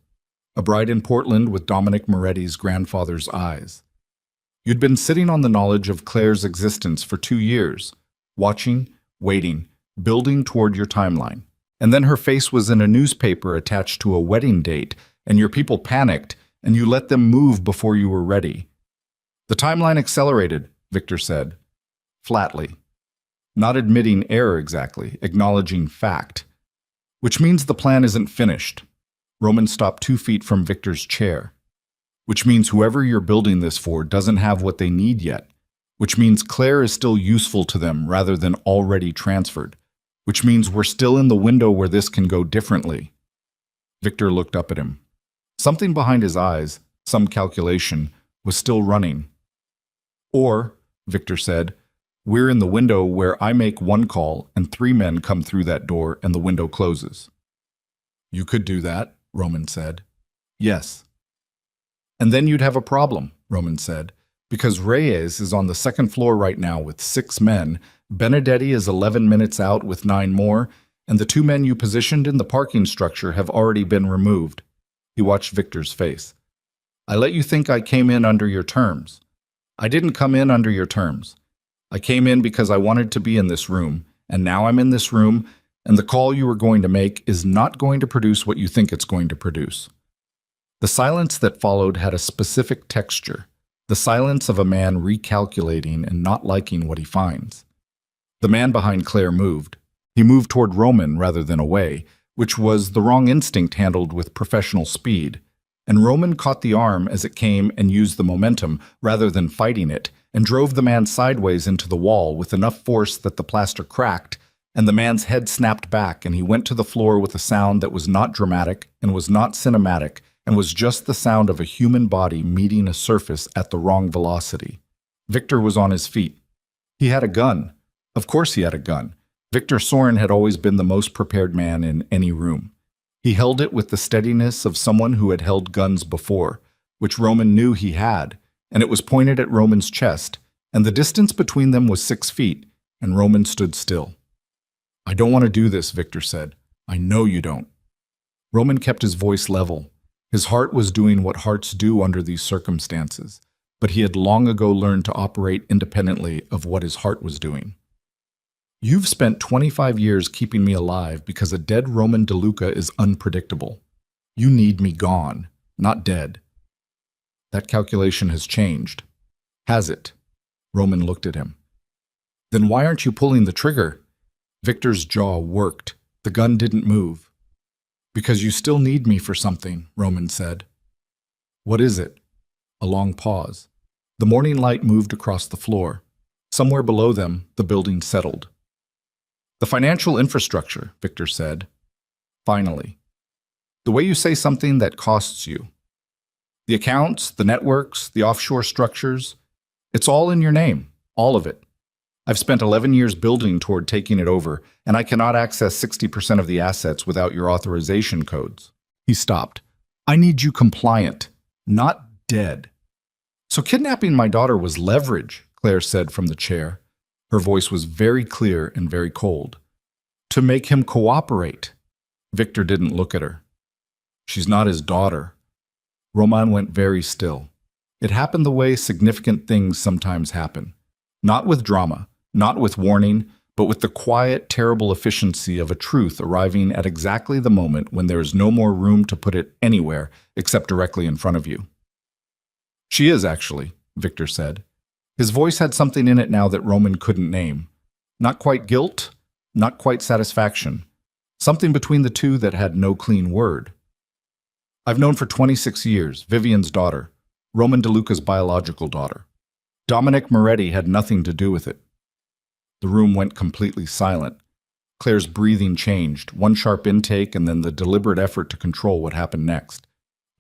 A bride in Portland with Dominic Moretti's grandfather's eyes. You'd been sitting on the knowledge of Claire's existence for 2 years, watching, waiting, building toward your timeline. And then her face was in a newspaper attached to a wedding date, and your people panicked, and you let them move before you were ready. The timeline accelerated, Victor said, flatly. Not admitting error exactly, acknowledging fact. Which means the plan isn't finished. Roman stopped 2 feet from Victor's chair. Which means whoever you're building this for doesn't have what they need yet. Which means Claire is still useful to them rather than already transferred. Which means we're still in the window where this can go differently. Victor looked up at him. Something behind his eyes, some calculation, was still running. Or, Victor said, we're in the window where I make one call and 3 men come through that door and the window closes. You could do that, Roman said. Yes. And then you'd have a problem, Roman said, because Reyes is on the 2nd floor right now with 6 men, Benedetti is 11 minutes out with 9 more, and the 2 men you positioned in the parking structure have already been removed. He watched Victor's face. I let you think I came in under your terms. I didn't come in under your terms. I came in because I wanted to be in this room, and now I'm in this room, and the call you were going to make is not going to produce what you think it's going to produce. The silence that followed had a specific texture, the silence of a man recalculating and not liking what he finds. The man behind Claire moved. He moved toward Roman rather than away, which was the wrong instinct handled with professional speed. And Roman caught the arm as it came and used the momentum rather than fighting it, and drove the man sideways into the wall with enough force that the plaster cracked, and the man's head snapped back, and he went to the floor with a sound that was not dramatic and was not cinematic, and was just the sound of a human body meeting a surface at the wrong velocity. Victor was on his feet. He had a gun. Of course he had a gun. Victor Soren had always been the most prepared man in any room. He held it with the steadiness of someone who had held guns before, which Roman knew he had, and it was pointed at Roman's chest, and the distance between them was 6 feet, and Roman stood still. I don't want to do this, Victor said. I know you don't. Roman kept his voice level. His heart was doing what hearts do under these circumstances, but he had long ago learned to operate independently of what his heart was doing. You've spent 25 years keeping me alive because a dead Roman DeLuca is unpredictable. You need me gone, not dead. That calculation has changed. Has it? Roman looked at him. Then why aren't you pulling the trigger? Victor's jaw worked. The gun didn't move. Because you still need me for something, Roman said. What is it? A long pause. The morning light moved across the floor. Somewhere below them, the building settled. The financial infrastructure, Victor said. Finally. The way you say something that costs you. The accounts, the networks, the offshore structures, it's all in your name, all of it. I've spent 11 years building toward taking it over, and I cannot access 60% of the assets without your authorization codes. He stopped. I need you compliant, not dead. So kidnapping my daughter was leverage, Claire said from the chair. Her voice was very clear and very cold. To make him cooperate. Victor didn't look at her. She's not his daughter. Roman went very still. It happened the way significant things sometimes happen. Not with drama, not with warning, but with the quiet, terrible efficiency of a truth arriving at exactly the moment when there is no more room to put it anywhere except directly in front of you. She is, actually, Victor said. His voice had something in it now that Roman couldn't name. Not quite guilt, not quite satisfaction. Something between the two that had no clean word. I've known for 26 years, Vivian's daughter, Roman DeLuca's biological daughter. Dominic Moretti had nothing to do with it. The room went completely silent. Claire's breathing changed, one sharp intake and then the deliberate effort to control what happened next.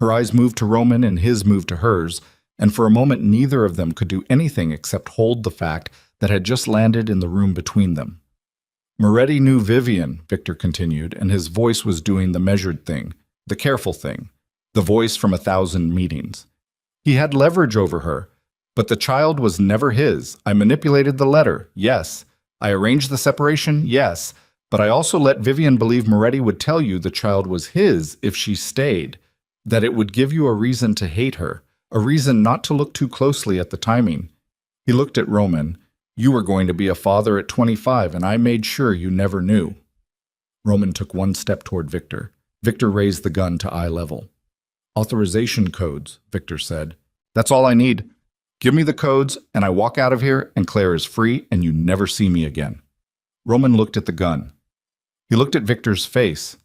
Her eyes moved to Roman and his moved to hers, and for a moment neither of them could do anything except hold the fact that had just landed in the room between them. Moretti knew Vivian, Victor continued, and his voice was doing the measured thing, the careful thing, the voice from 1,000 meetings. He had leverage over her, but the child was never his. I manipulated the letter, yes. I arranged the separation, yes. But I also let Vivian believe Moretti would tell you the child was his if she stayed, that it would give you a reason to hate her, a reason not to look too closely at the timing. He looked at Roman. You were going to be a father at 25, and I made sure you never knew. Roman took one step toward Victor. Victor raised the gun to eye level. Authorization codes, Victor said. That's all I need. Give me the codes, and I walk out of here, and Claire is free, and you never see me again. Roman looked at the gun. He looked at Victor's face,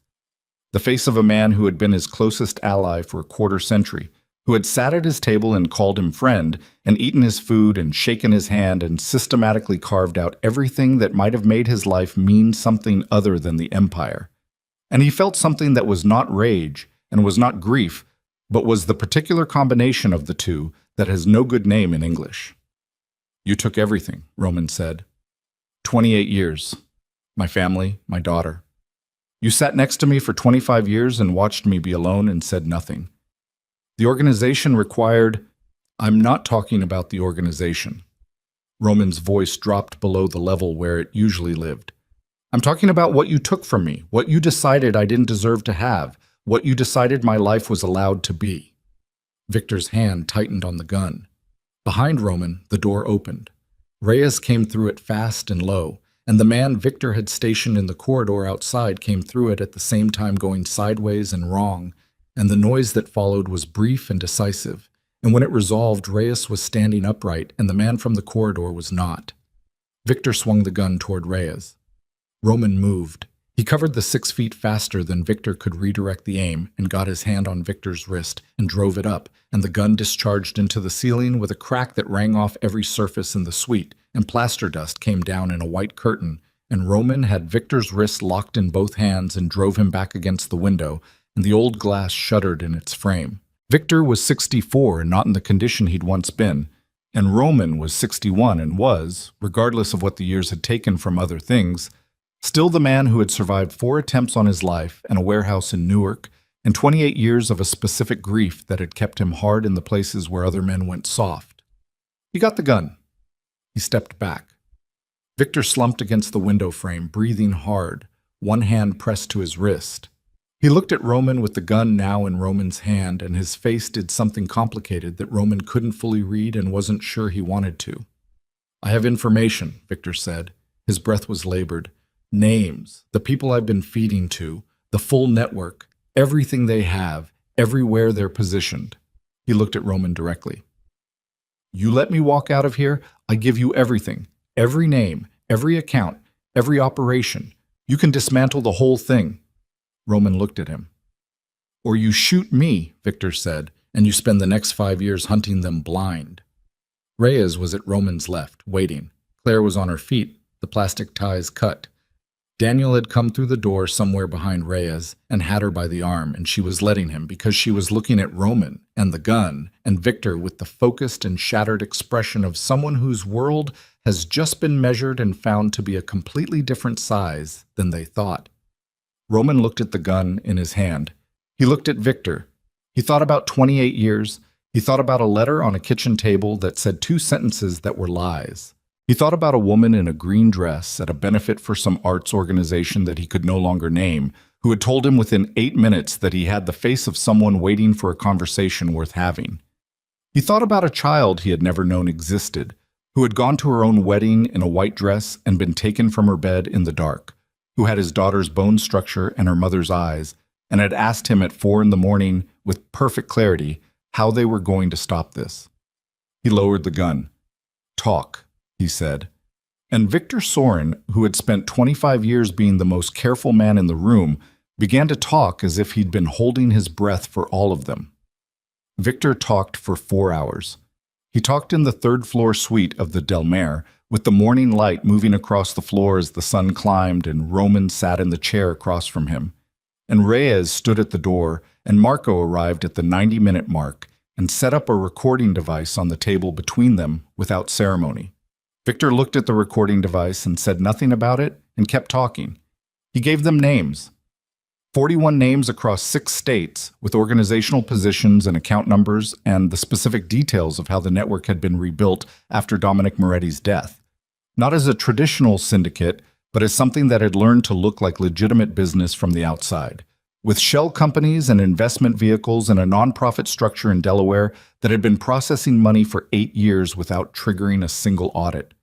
the face of a man who had been his closest ally for a quarter century, who had sat at his table and called him friend, and eaten his food and shaken his hand and systematically carved out everything that might have made his life mean something other than the empire. And he felt something that was not rage and was not grief, but was the particular combination of the two that has no good name in English. You took everything, Roman said. 28 years. My family, my daughter. You sat next to me for 25 years and watched me be alone and said nothing. The organization required... I'm not talking about the organization. Roman's voice dropped below the level where it usually lived. I'm talking about what you took from me, what you decided I didn't deserve to have, what you decided my life was allowed to be. Victor's hand tightened on the gun. Behind Roman, the door opened. Reyes came through it fast and low, and the man Victor had stationed in the corridor outside came through it at the same time going sideways and wrong, and the noise that followed was brief and decisive, and when it resolved, Reyes was standing upright and the man from the corridor was not. Victor swung the gun toward Reyes. Roman moved. He covered the 6 feet faster than Victor could redirect the aim and got his hand on Victor's wrist and drove it up, and the gun discharged into the ceiling with a crack that rang off every surface in the suite, and plaster dust came down in a white curtain, and Roman had Victor's wrist locked in both hands and drove him back against the window, and the old glass shuddered in its frame. Victor was 64 and not in the condition he'd once been, and Roman was 61 and was, regardless of what the years had taken from other things, still the man who had survived 4 attempts on his life and a warehouse in Newark, and 28 years of a specific grief that had kept him hard in the places where other men went soft. He got the gun. He stepped back. Victor slumped against the window frame, breathing hard, one hand pressed to his wrist. He looked at Roman with the gun now in Roman's hand, and his face did something complicated that Roman couldn't fully read and wasn't sure he wanted to. I have information, Victor said. His breath was labored. Names, the people I've been feeding to, the full network, everything they have, everywhere they're positioned. He looked at Roman directly. You let me walk out of here, I give you everything, every name, every account, every operation. You can dismantle the whole thing. Roman looked at him. Or you shoot me, Victor said, and you spend the next 5 years hunting them blind. Reyes was at Roman's left, waiting. Claire was on her feet, the plastic ties cut. Daniel had come through the door somewhere behind Reyes and had her by the arm, and she was letting him because she was looking at Roman and the gun and Victor with the focused and shattered expression of someone whose world has just been measured and found to be a completely different size than they thought. Roman looked at the gun in his hand. He looked at Victor. He thought about 28 years. He thought about a letter on a kitchen table that said 2 sentences that were lies. He thought about a woman in a green dress at a benefit for some arts organization that he could no longer name, who had told him within 8 minutes that he had the face of someone waiting for a conversation worth having. He thought about a child he had never known existed, who had gone to her own wedding in a white dress and been taken from her bed in the dark, who had his daughter's bone structure and her mother's eyes, and had asked him at 4 a.m. with perfect clarity how they were going to stop this. He lowered the gun. Talk, he said. And Victor Sorin, who had spent 25 years being the most careful man in the room, began to talk as if he'd been holding his breath for all of them. Victor talked for 4 hours. He talked in the 3rd-floor suite of the Del Mar, with the morning light moving across the floor as the sun climbed, and Roman sat in the chair across from him. And Reyes stood at the door, and Marco arrived at the 90-minute mark and set up a recording device on the table between them without ceremony. Victor looked at the recording device and said nothing about it and kept talking. He gave them names. 41 names across 6 states, with organizational positions and account numbers and the specific details of how the network had been rebuilt after Dominic Moretti's death. Not as a traditional syndicate, but as something that had learned to look like legitimate business from the outside, with shell companies and investment vehicles and a nonprofit structure in Delaware that had been processing money for 8 years without triggering a single audit.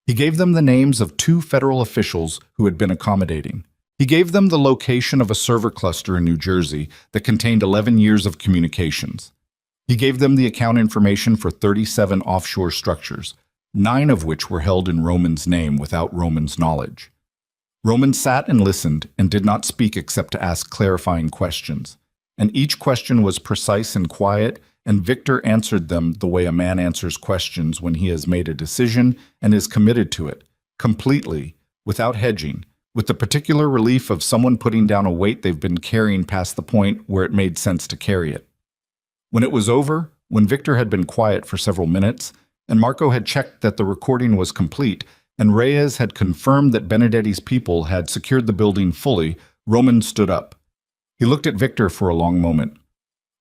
He gave them the names of 2 federal officials who had been accommodating. He gave them the location of a server cluster in New Jersey that contained 11 years of communications. He gave them the account information for 37 offshore structures, 9 of which were held in Roman's name without Roman's knowledge. Roman sat and listened and did not speak except to ask clarifying questions. And each question was precise and quiet, and Victor answered them the way a man answers questions when he has made a decision and is committed to it, completely, without hedging, with the particular relief of someone putting down a weight they've been carrying past the point where it made sense to carry it. When it was over, when Victor had been quiet for several minutes, and Marco had checked that the recording was complete, and Reyes had confirmed that Benedetti's people had secured the building fully, Roman stood up. He looked at Victor for a long moment.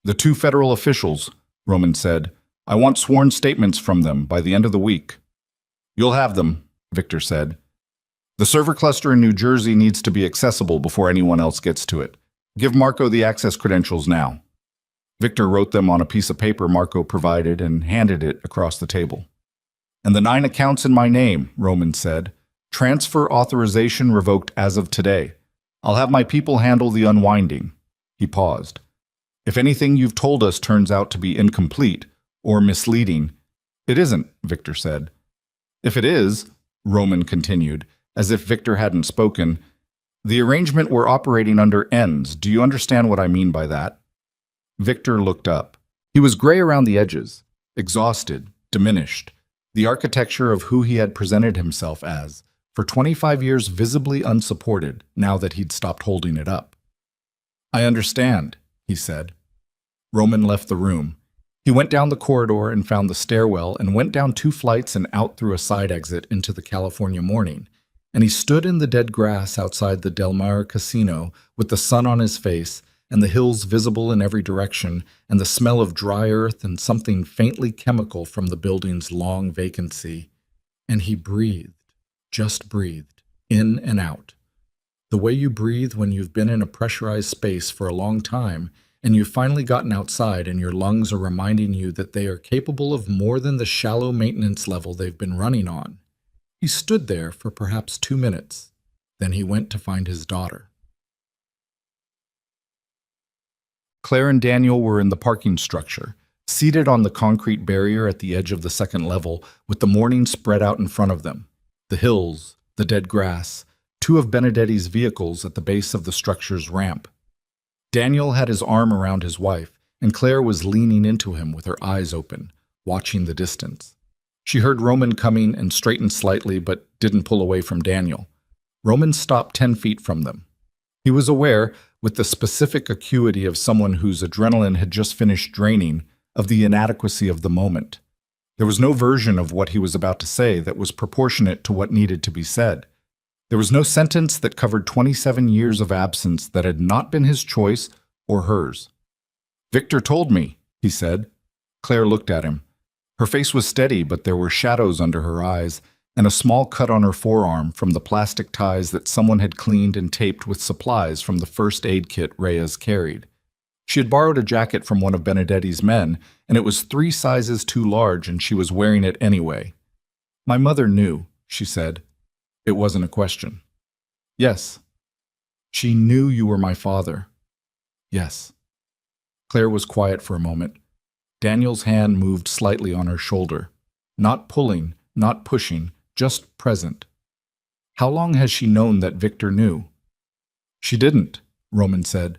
The 2 federal officials, Roman said, I want sworn statements from them by the end of the week. You'll have them, Victor said. The server cluster in New Jersey needs to be accessible before anyone else gets to it. Give Marco the access credentials now. Victor wrote them on a piece of paper Marco provided and handed it across the table. And the 9 accounts in my name, Roman said. Transfer authorization revoked as of today. I'll have my people handle the unwinding. He paused. If anything you've told us turns out to be incomplete or misleading, it isn't, Victor said. If it is, Roman continued, as if Victor hadn't spoken, the arrangement we're operating under ends. Do you understand what I mean by that? Victor looked up. He was gray around the edges, exhausted, diminished, the architecture of who he had presented himself as, for 25 years visibly unsupported now that he'd stopped holding it up. I understand, he said. Roman left the room. He went down the corridor and found the stairwell and went down 2 flights and out through a side exit into the California morning. And he stood in the dead grass outside the Del Mar Casino with the sun on his face and the hills visible in every direction and the smell of dry earth and something faintly chemical from the building's long vacancy. And he breathed, just breathed, in and out. The way you breathe when you've been in a pressurized space for a long time and you've finally gotten outside and your lungs are reminding you that they are capable of more than the shallow maintenance level they've been running on. He stood there for perhaps 2 minutes. Then he went to find his daughter. Claire and Daniel were in the parking structure, seated on the concrete barrier at the edge of the second level, with the morning spread out in front of them. The hills, the dead grass, two of Benedetti's vehicles at the base of the structure's ramp. Daniel had his arm around his wife, and Claire was leaning into him with her eyes open, watching the distance. She heard Roman coming and straightened slightly, but didn't pull away from Daniel. Roman stopped 10 feet from them. He was aware, with the specific acuity of someone whose adrenaline had just finished draining, of the inadequacy of the moment. There was no version of what he was about to say that was proportionate to what needed to be said. There was no sentence that covered 27 years of absence that had not been his choice or hers. "Victor told me," he said. Claire looked at him. Her face was steady, but there were shadows under her eyes, and a small cut on her forearm from the plastic ties that someone had cleaned and taped with supplies from the first aid kit Reyes carried. She had borrowed a jacket from one of Benedetti's men, and it was 3 sizes too large, and she was wearing it anyway. "My mother knew," she said. It wasn't a question. "Yes." "She knew you were my father." "Yes." Claire was quiet for a moment. Daniel's hand moved slightly on her shoulder. Not pulling, not pushing, just present. "How long has she known that Victor knew?" "She didn't," Roman said.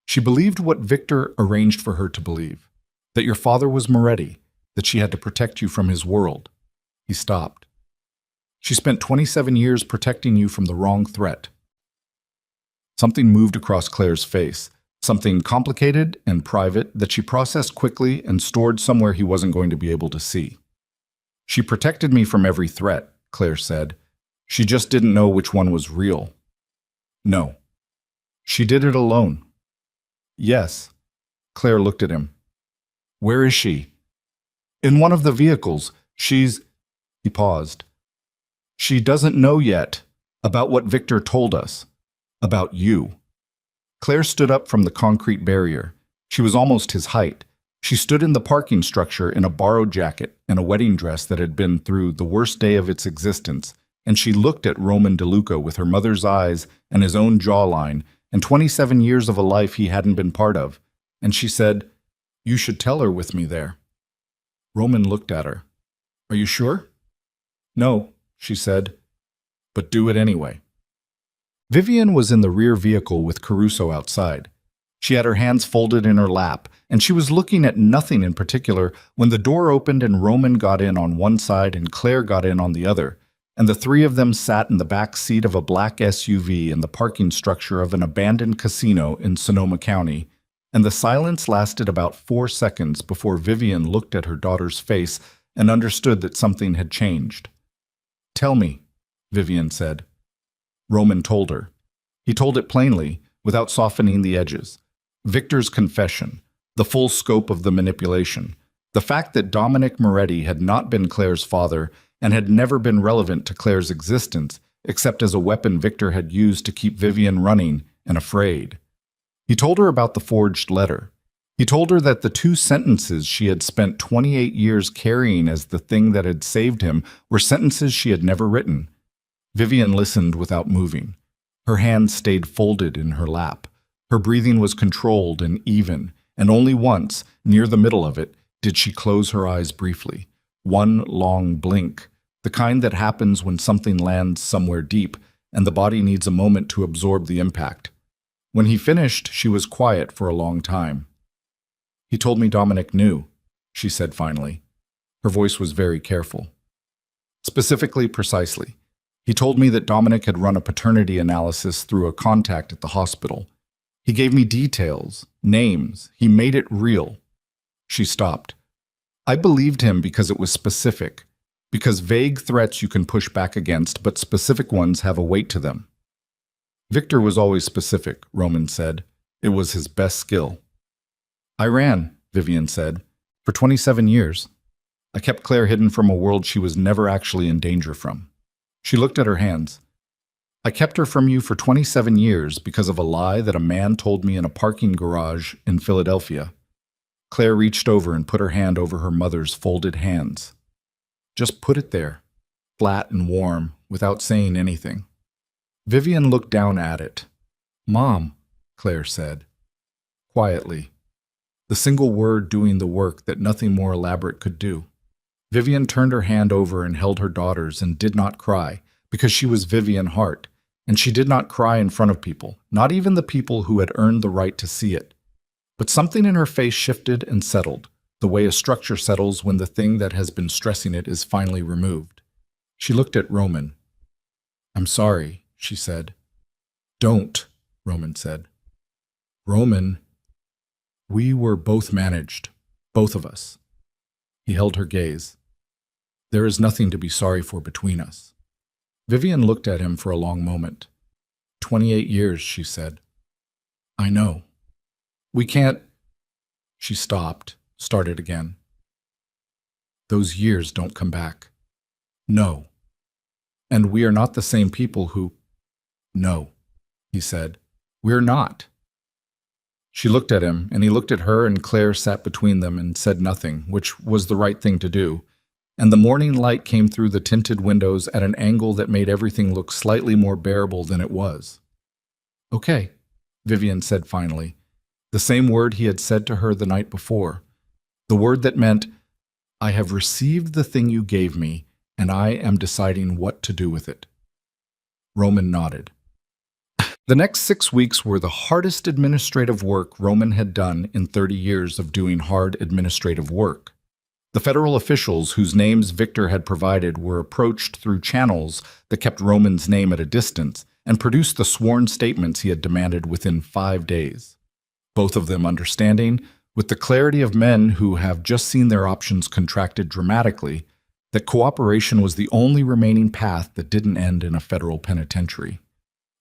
"She believed what Victor arranged for her to believe, that your father was Moretti, that she had to protect you from his world." He stopped. "She spent 27 years protecting you from the wrong threat." Something moved across Claire's face, something complicated and private that she processed quickly and stored somewhere he wasn't going to be able to see. "She protected me from every threat," Claire said. "She just didn't know which one was real." "No." "She did it alone." "Yes." Claire looked at him. "Where is she?" "In one of the vehicles. She's—" He paused. "She doesn't know yet about what Victor told us. About you." Claire stood up from the concrete barrier. She was almost his height. She stood in the parking structure in a borrowed jacket and a wedding dress that had been through the worst day of its existence, and she looked at Roman DeLuca with her mother's eyes and his own jawline and 27 years of a life he hadn't been part of, and she said, "You should tell her with me there." Roman looked at her. "Are you sure?" "No," she said, "but do it anyway." Vivian was in the rear vehicle with Caruso outside. She had her hands folded in her lap, and she was looking at nothing in particular when the door opened and Roman got in on one side and Claire got in on the other, and the 3 of them sat in the back seat of a black SUV in the parking structure of an abandoned casino in Sonoma County, and the silence lasted about 4 seconds before Vivian looked at her daughter's face and understood that something had changed. "Tell me," Vivian said. Roman told her. He told it plainly, without softening the edges. Victor's confession, the full scope of the manipulation, the fact that Dominic Moretti had not been Claire's father and had never been relevant to Claire's existence, except as a weapon Victor had used to keep Vivian running and afraid. He told her about the forged letter. He told her that the 2 sentences she had spent 28 years carrying as the thing that had saved him were sentences she had never written. Vivian listened without moving. Her hands stayed folded in her lap. Her breathing was controlled and even, and only once, near the middle of it, did she close her eyes briefly. One long blink, the kind that happens when something lands somewhere deep and the body needs a moment to absorb the impact. When he finished, she was quiet for a long time. "He told me Dominic knew," she said finally. Her voice was very careful. "Specifically, precisely. He told me that Dominic had run a paternity analysis through a contact at the hospital. He gave me details, names. He made it real." She stopped. "I believed him because it was specific, because vague threats you can push back against, but specific ones have a weight to them." "Victor was always specific," Roman said. "It was his best skill." "I ran," Vivian said, "for 27 years. I kept Claire hidden from a world she was never actually in danger from." She looked at her hands. I kept her from you for 27 years because of a lie that a man told me in a parking garage in Philadelphia. Claire reached over and put her hand over her mother's folded hands. Just put it there, flat and warm, without saying anything. Vivian looked down at it. Mom, Claire said, quietly, the single word doing the work that nothing more elaborate could do. Vivian turned her hand over and held her daughter's and did not cry, because she was Vivian Hart, and she did not cry in front of people, not even the people who had earned the right to see it. But something in her face shifted and settled, the way a structure settles when the thing that has been stressing it is finally removed. She looked at Roman. I'm sorry, she said. Don't, Roman said. Roman, we were both managed, both of us. He held her gaze. There is nothing to be sorry for between us. Vivian looked at him for a long moment. 28 years, she said. I know. We can't... She stopped, started again. Those years don't come back. No. And we are not the same people who... No, he said. We're not. She looked at him, and he looked at her, and Claire sat between them and said nothing, which was the right thing to do. And the morning light came through the tinted windows at an angle that made everything look slightly more bearable than it was. Okay, Vivian said finally, the same word he had said to her the night before, the word that meant, I have received the thing you gave me, and I am deciding what to do with it. Roman nodded. The next 6 weeks were the hardest administrative work Roman had done in 30 years of doing hard administrative work. The federal officials whose names Victor had provided were approached through channels that kept Roman's name at a distance and produced the sworn statements he had demanded within 5 days. Both of them understanding, with the clarity of men who have just seen their options contracted dramatically, that cooperation was the only remaining path that didn't end in a federal penitentiary.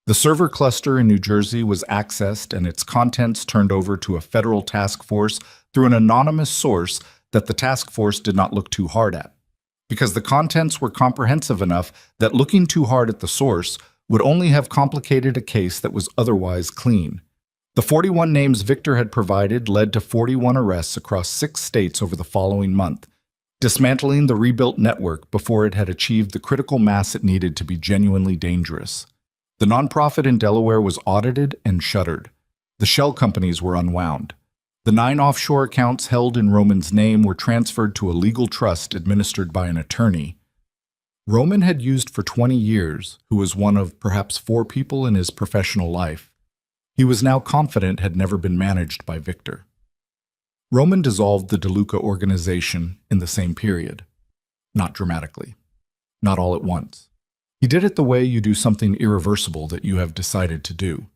The server cluster in New Jersey was accessed and its contents turned over to a federal task force through an anonymous source that the task force did not look too hard at, because the contents were comprehensive enough that looking too hard at the source would only have complicated a case that was otherwise clean. The 41 names Victor had provided led to 41 arrests across 6 states over the following month, dismantling the rebuilt network before it had achieved the critical mass it needed to be genuinely dangerous. The nonprofit in Delaware was audited and shuttered. The shell companies were unwound. The 9 offshore accounts held in Roman's name were transferred to a legal trust administered by an attorney. Roman had used for 20 years, who was one of perhaps 4 people in his professional life. He was now confident had never been managed by Victor. Roman dissolved the DeLuca organization in the same period. Not dramatically. Not all at once. He did it the way you do something irreversible that you have decided to do.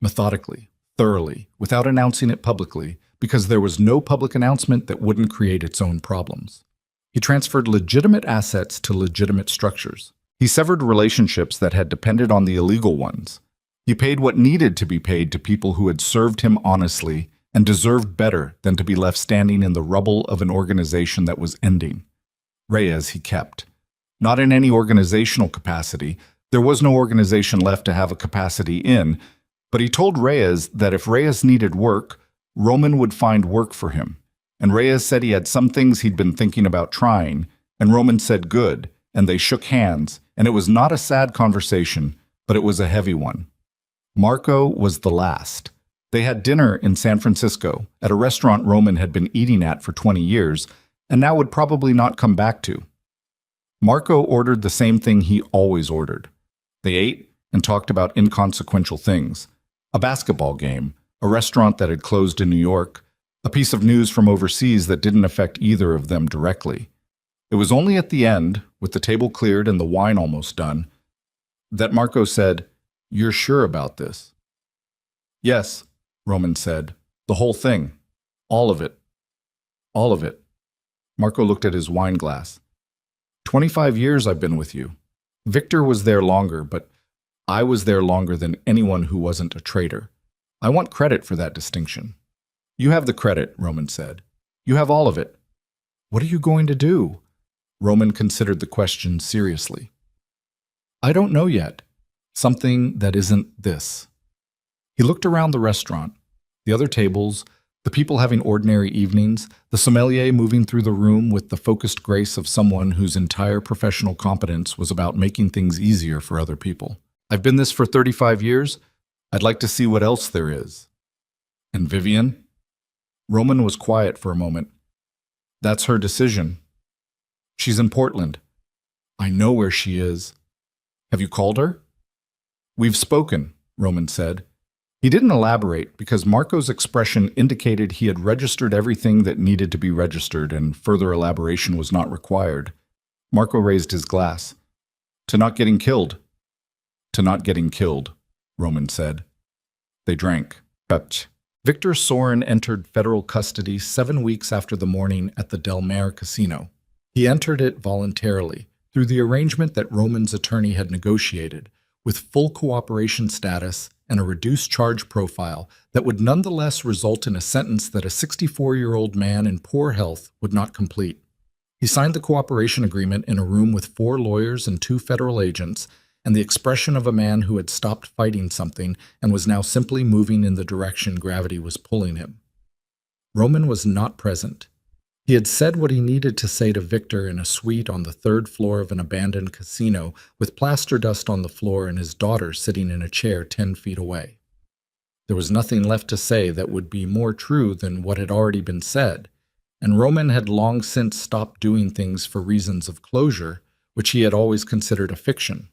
Methodically, thoroughly, without announcing it publicly, because there was no public announcement that wouldn't create its own problems. He transferred legitimate assets to legitimate structures. He severed relationships that had depended on the illegal ones. He paid what needed to be paid to people who had served him honestly and deserved better than to be left standing in the rubble of an organization that was ending. Reyes he kept. Not in any organizational capacity. There was no organization left to have a capacity in, but he told Reyes that if Reyes needed work, Roman would find work for him. And Reyes said he had some things he'd been thinking about trying, and Roman said good, and they shook hands, and it was not a sad conversation, but it was a heavy one. Marco was the last. They had dinner in San Francisco, at a restaurant Roman had been eating at for 20 years, and now would probably not come back to. Marco ordered the same thing he always ordered. They ate and talked about inconsequential things. A basketball game, a restaurant that had closed in New York, a piece of news from overseas that didn't affect either of them directly. It was only at the end, with the table cleared and the wine almost done, that Marco said, "You're sure about this?" "Yes," Roman said. "The whole thing. All of it. All of it." Marco looked at his wine glass. 25 years I've been with you. Victor was there longer, but I was there longer than anyone who wasn't a traitor. I want credit for that distinction." "You have the credit," Roman said. "You have all of it." "What are you going to do?" Roman considered the question seriously. "I don't know yet." Something that isn't this. He looked around the restaurant, the other tables, the people having ordinary evenings, the sommelier moving through the room with the focused grace of someone whose entire professional competence was about making things easier for other people. I've been this for 35 years. I'd like to see what else there is. And Vivian? Roman was quiet for a moment. That's her decision. She's in Portland. I know where she is. Have you called her? We've spoken, Roman said. He didn't elaborate because Marco's expression indicated he had registered everything that needed to be registered and further elaboration was not required. Marco raised his glass. To not getting killed. To not getting killed, Roman said. They drank. Pepch. Victor Sorin entered federal custody 7 weeks after the morning at the Del Mar Casino. He entered it voluntarily, through the arrangement that Roman's attorney had negotiated, with full cooperation status and a reduced charge profile that would nonetheless result in a sentence that a 64-year-old man in poor health would not complete. He signed the cooperation agreement in a room with 4 lawyers and 2 federal agents, and the expression of a man who had stopped fighting something and was now simply moving in the direction gravity was pulling him. Roman was not present. He had said what he needed to say to Victor in a suite on the 3rd floor of an abandoned casino with plaster dust on the floor and his daughter sitting in a chair 10 feet away. There was nothing left to say that would be more true than what had already been said, and Roman had long since stopped doing things for reasons of closure, which he had always considered a fiction.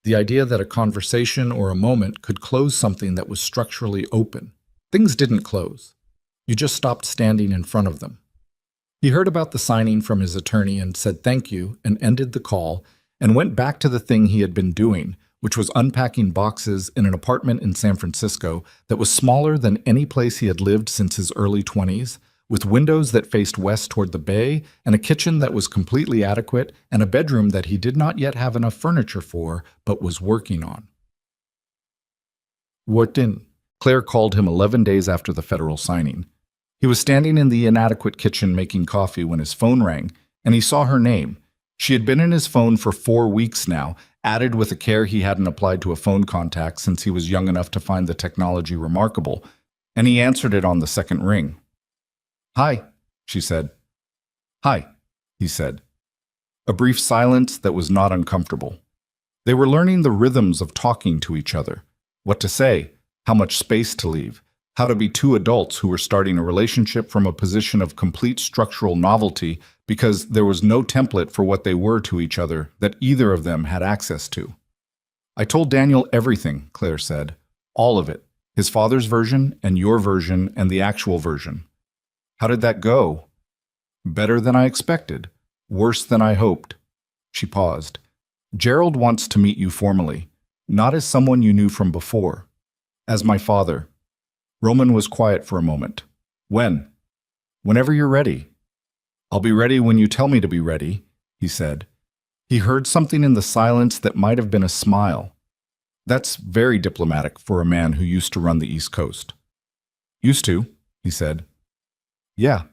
The idea that a conversation or a moment could close something that was structurally open. Things didn't close. You just stopped standing in front of them. He heard about the signing from his attorney and said thank you and ended the call and went back to the thing he had been doing, which was unpacking boxes in an apartment in San Francisco that was smaller than any place he had lived since his early 20s, with windows that faced west toward the bay and a kitchen that was completely adequate and a bedroom that he did not yet have enough furniture for but was working on. Wharton, Claire called him 11 days after the federal signing. He was standing in the inadequate kitchen making coffee when his phone rang, and he saw her name. She had been in his phone for 4 weeks now, added with a care he hadn't applied to a phone contact since he was young enough to find the technology remarkable, and he answered it on the second ring. Hi, she said. Hi, he said. A brief silence that was not uncomfortable. They were learning the rhythms of talking to each other, what to say, how much space to leave, how to be 2 adults who were starting a relationship from a position of complete structural novelty because there was no template for what they were to each other that either of them had access to. I told Daniel everything, Claire said. All of it. His father's version and your version and the actual version. How did that go? Better than I expected. Worse than I hoped. She paused. Gerald wants to meet you formally, not as someone you knew from before. As my father. Roman was quiet for a moment. When? Whenever you're ready. I'll be ready when you tell me to be ready, he said. He heard something in the silence that might have been a smile. That's very diplomatic for a man who used to run the East Coast. Used to, he said. Yeah.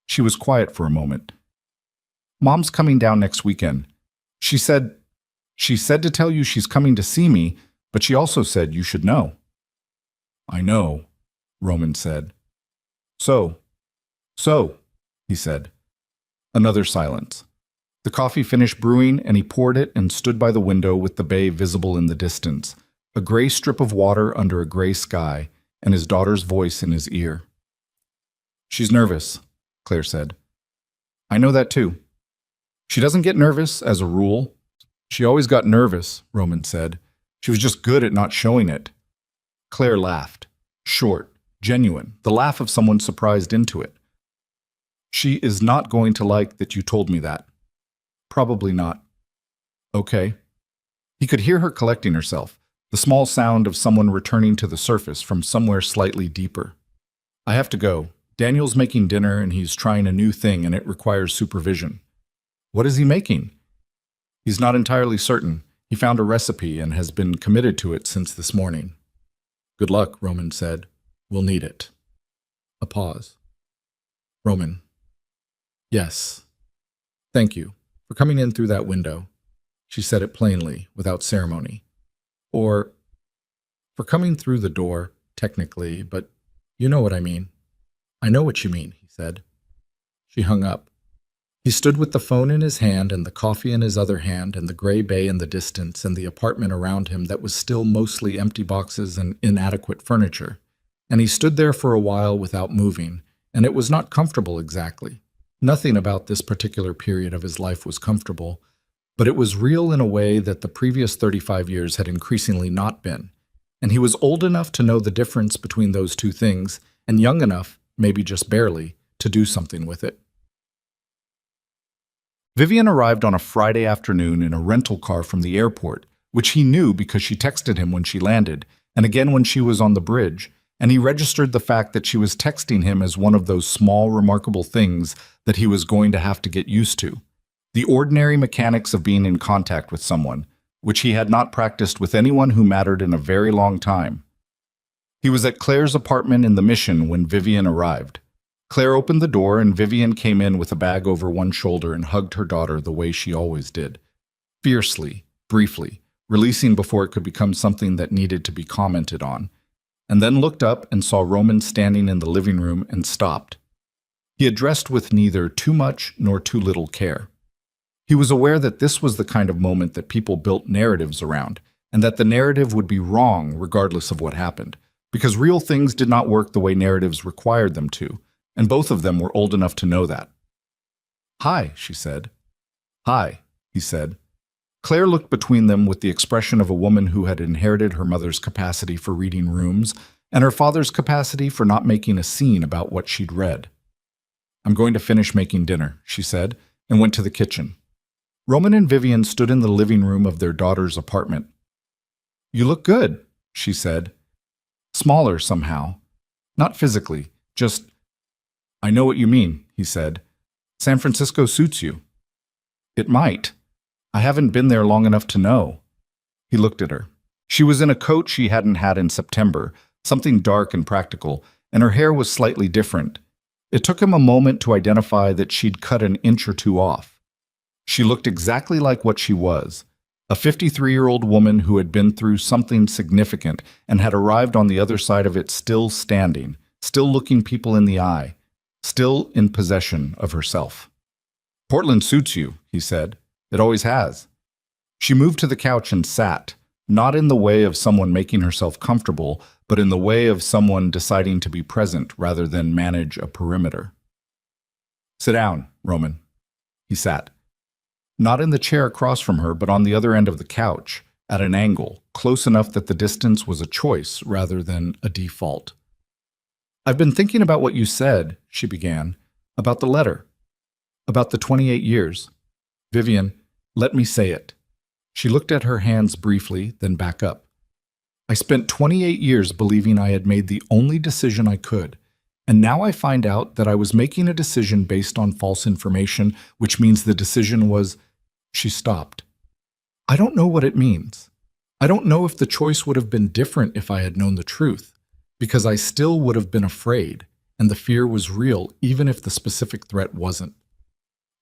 She was quiet for a moment. Mom's coming down next weekend. She said to tell you she's coming to see me, but she also said you should know. I know, Roman said. So, he said. Another silence. The coffee finished brewing, and he poured it and stood by the window with the bay visible in the distance, a gray strip of water under a gray sky, and his daughter's voice in his ear. She's nervous, Claire said. I know that too. She doesn't get nervous, as a rule. She always got nervous, Roman said. She was just good at not showing it. Claire laughed. Short, genuine, the laugh of someone surprised into it. She is not going to like that you told me that. Probably not. Okay. He could hear her collecting herself, the small sound of someone returning to the surface from somewhere slightly deeper. I have to go. Daniel's making dinner and he's trying a new thing and it requires supervision. What is he making? He's not entirely certain. He found a recipe and has been committed to it since this morning. Good luck, Roman said. We'll need it. A pause. Roman. Yes. Thank you for coming in through that window. She said it plainly, without ceremony. Or for coming through the door, technically, but you know what I mean. I know what you mean, he said. She hung up. He stood with the phone in his hand and the coffee in his other hand and the gray bay in the distance and the apartment around him that was still mostly empty boxes and inadequate furniture. And he stood there for a while without moving, and it was not comfortable exactly. Nothing about this particular period of his life was comfortable, but it was real in a way that the previous 35 years had increasingly not been. And he was old enough to know the difference between those two things, and young enough, maybe just barely, to do something with it. Vivian arrived on a Friday afternoon in a rental car from the airport, which he knew because she texted him when she landed, and again when she was on the bridge, and he registered the fact that she was texting him as one of those small, remarkable things that he was going to have to get used to. The ordinary mechanics of being in contact with someone, which he had not practiced with anyone who mattered in a very long time. He was at Claire's apartment in the Mission when Vivian arrived. Claire opened the door and Vivian came in with a bag over one shoulder and hugged her daughter the way she always did. Fiercely, briefly, releasing before it could become something that needed to be commented on, and then looked up and saw Roman standing in the living room and stopped. He had dressed with neither too much nor too little care. He was aware that this was the kind of moment that people built narratives around, and that the narrative would be wrong regardless of what happened, because real things did not work the way narratives required them to, and both of them were old enough to know that. "Hi," she said. "Hi," he said. Claire looked between them with the expression of a woman who had inherited her mother's capacity for reading rooms and her father's capacity for not making a scene about what she'd read. "I'm going to finish making dinner," she said, and went to the kitchen. Roman and Vivian stood in the living room of their daughter's apartment. "You look good," she said. Smaller somehow. Not physically, just... "I know what you mean," he said. "San Francisco suits you." "It might. I haven't been there long enough to know." He looked at her. She was in a coat she hadn't had in September, something dark and practical, and her hair was slightly different. It took him a moment to identify that she'd cut an inch or two off. She looked exactly like what she was, a 53-year-old woman who had been through something significant and had arrived on the other side of it still standing, still looking people in the eye, still in possession of herself. "Portland suits you," he said. "It always has." She moved to the couch and sat, not in the way of someone making herself comfortable, but in the way of someone deciding to be present rather than manage a perimeter. "Sit down, Roman." He sat. Not in the chair across from her, but on the other end of the couch, at an angle, close enough that the distance was a choice rather than a default. "I've been thinking about what you said," she began, "about the letter, about the 28 years. Vivian, let me say it." She looked at her hands briefly, then back up. "I spent 28 years believing I had made the only decision I could, and now I find out that I was making a decision based on false information, which means the decision was..." She stopped. "I don't know what it means. I don't know if the choice would have been different if I had known the truth, because I still would have been afraid, and the fear was real even if the specific threat wasn't.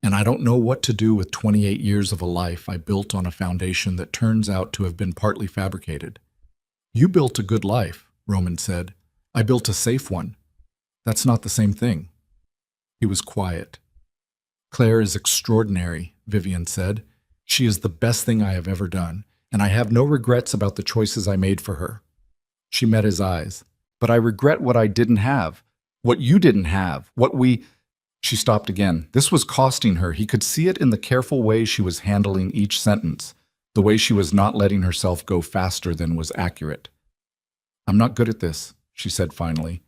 And I don't know what to do with 28 years of a life I built on a foundation that turns out to have been partly fabricated." "You built a good life," Roman said. "I built a safe one. That's not the same thing." He was quiet. "Claire is extraordinary," Vivian said. "She is the best thing I have ever done, and I have no regrets about the choices I made for her." She met his eyes. "But I regret what I didn't have, what you didn't have, what we..." She stopped again. This was costing her. He could see it in the careful way she was handling each sentence, the way she was not letting herself go faster than was accurate. "I'm not good at this," she said finally.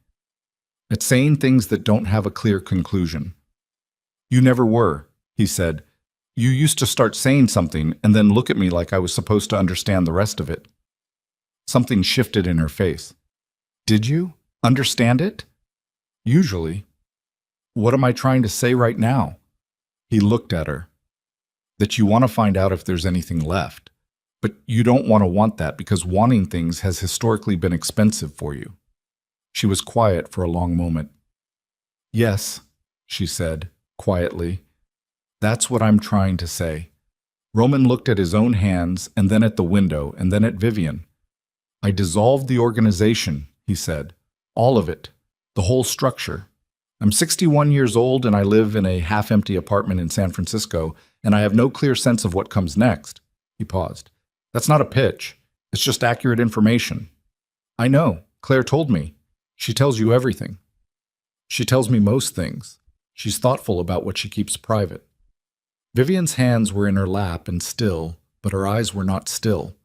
"At saying things that don't have a clear conclusion." "You never were," he said. "You used to start saying something and then look at me like I was supposed to understand the rest of it." Something shifted in her face. "Did you? Understand it?" "Usually." "What am I trying to say right now?" He looked at her. "That you want to find out if there's anything left. But you don't want that because wanting things has historically been expensive for you." She was quiet for a long moment. "Yes," she said, quietly. "That's what I'm trying to say." Roman looked at his own hands and then at the window and then at Vivian. I dissolved the organization, he said. All of it. The whole structure. I'm 61 years old and I live in a half-empty apartment in San Francisco, and I have no clear sense of what comes next. He paused. That's not a pitch. It's just accurate information. I know. Claire told me. She tells you everything. She tells me most things. She's thoughtful about what she keeps private. Vivian's hands were in her lap and still, but her eyes were not still.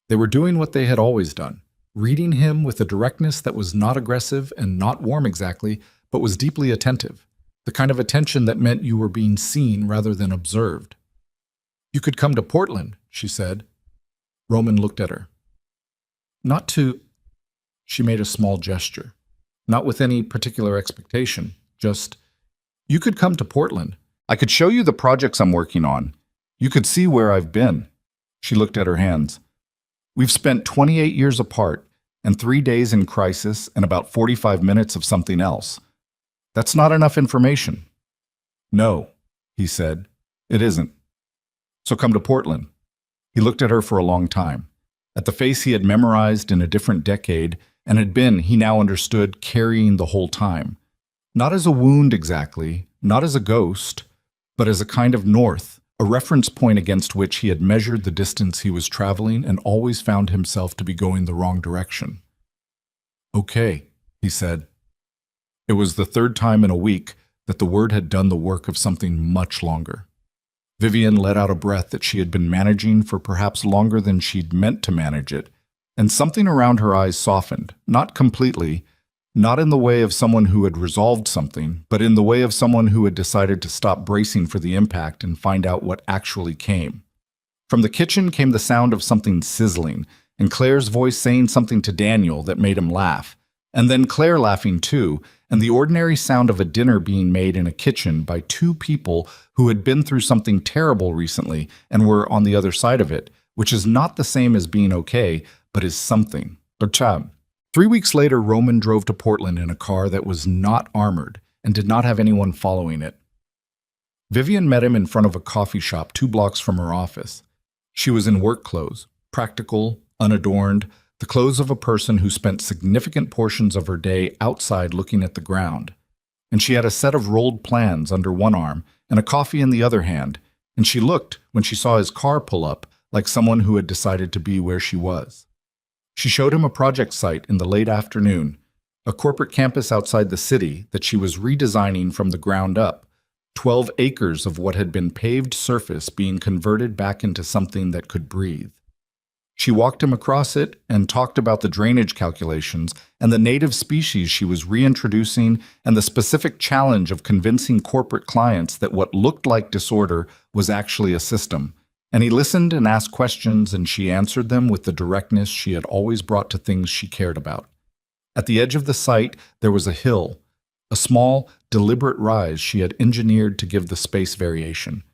They were doing what they had always done, reading him with a directness that was not aggressive and not warm exactly, but was deeply attentive, the kind of attention that meant you were being seen rather than observed. You could come to Portland, she said. Roman looked at her. Not to... She made a small gesture. Not with any particular expectation, just, you could come to Portland. I could show you the projects I'm working on. You could see where I've been. She looked at her hands. We've spent 28 years apart, and 3 days in crisis and about 45 minutes of something else. That's not enough information. No, he said, it isn't. So come to Portland. He looked at her for a long time, at the face he had memorized in a different decade and had been, he now understood, carrying the whole time. Not as a wound exactly, not as a ghost, but as a kind of north, a reference point against which he had measured the distance he was traveling and always found himself to be going the wrong direction. Okay, he said. It was the third time in a week that the word had done the work of something much longer. Vivian let out a breath that she had been managing for perhaps longer than she'd meant to manage it, and something around her eyes softened, not completely, not in the way of someone who had resolved something, but in the way of someone who had decided to stop bracing for the impact and find out what actually came. From the kitchen came the sound of something sizzling, and Claire's voice saying something to Daniel that made him laugh, and then Claire laughing too, and the ordinary sound of a dinner being made in a kitchen by two people who had been through something terrible recently and were on the other side of it, which is not the same as being okay, but is something. 3 weeks later, Roman drove to Portland in a car that was not armored and did not have anyone following it. Vivian met him in front of a coffee shop 2 blocks from her office. She was in work clothes, practical, unadorned, the clothes of a person who spent significant portions of her day outside looking at the ground. And she had a set of rolled plans under one arm and a coffee in the other hand, and she looked, when she saw his car pull up, like someone who had decided to be where she was. She showed him a project site in the late afternoon, a corporate campus outside the city that she was redesigning from the ground up, 12 acres of what had been paved surface being converted back into something that could breathe. She walked him across it and talked about the drainage calculations and the native species she was reintroducing and the specific challenge of convincing corporate clients that what looked like disorder was actually a system. And he listened and asked questions, and she answered them with the directness she had always brought to things she cared about. At the edge of the site, there was a hill, a small, deliberate rise she had engineered to give the space variation.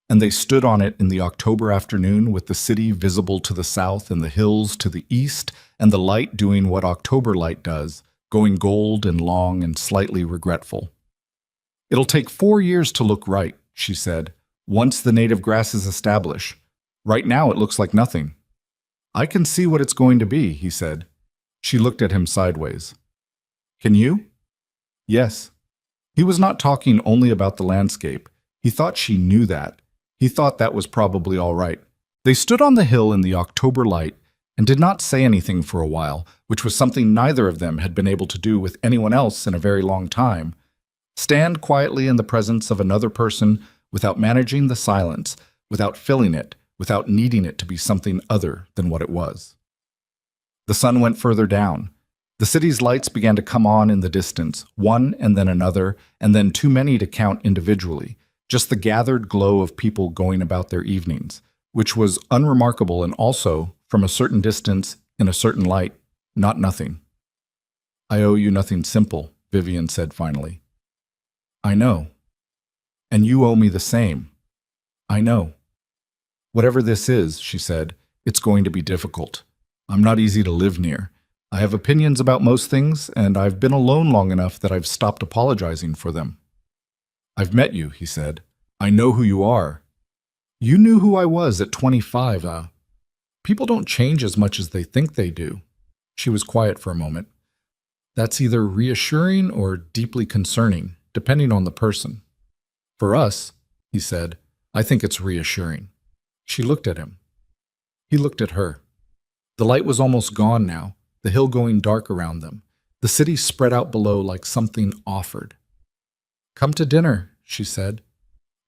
And they stood on it in the October afternoon with the city visible to the south and the hills to the east, and the light doing what October light does, going gold and long and slightly regretful. It'll take 4 years to look right, she said. Once the native grasses establish. Right now it looks like nothing. I can see what it's going to be, he said. She looked at him sideways. Can you? Yes. He was not talking only about the landscape. He thought she knew that. He thought that was probably all right. They stood on the hill in the October light and did not say anything for a while, which was something neither of them had been able to do with anyone else in a very long time. Stand quietly in the presence of another person without managing the silence, without filling it, without needing it to be something other than what it was. The sun went further down. The city's lights began to come on in the distance, one and then another, and then too many to count individually, just the gathered glow of people going about their evenings, which was unremarkable and also, from a certain distance, in a certain light, not nothing. I owe you nothing simple, Vivian said finally. I know. And you owe me the same. I know. Whatever this is, she said, it's going to be difficult. I'm not easy to live near. I have opinions about most things, and I've been alone long enough that I've stopped apologizing for them. I've met you, he said. I know who you are. You knew who I was at 25, People don't change as much as they think they do. She was quiet for a moment. That's either reassuring or deeply concerning, depending on the person. For us, he said, I think it's reassuring. She looked at him. He looked at her. The light was almost gone now, the hill going dark around them. The city spread out below like something offered. Come to dinner, she said.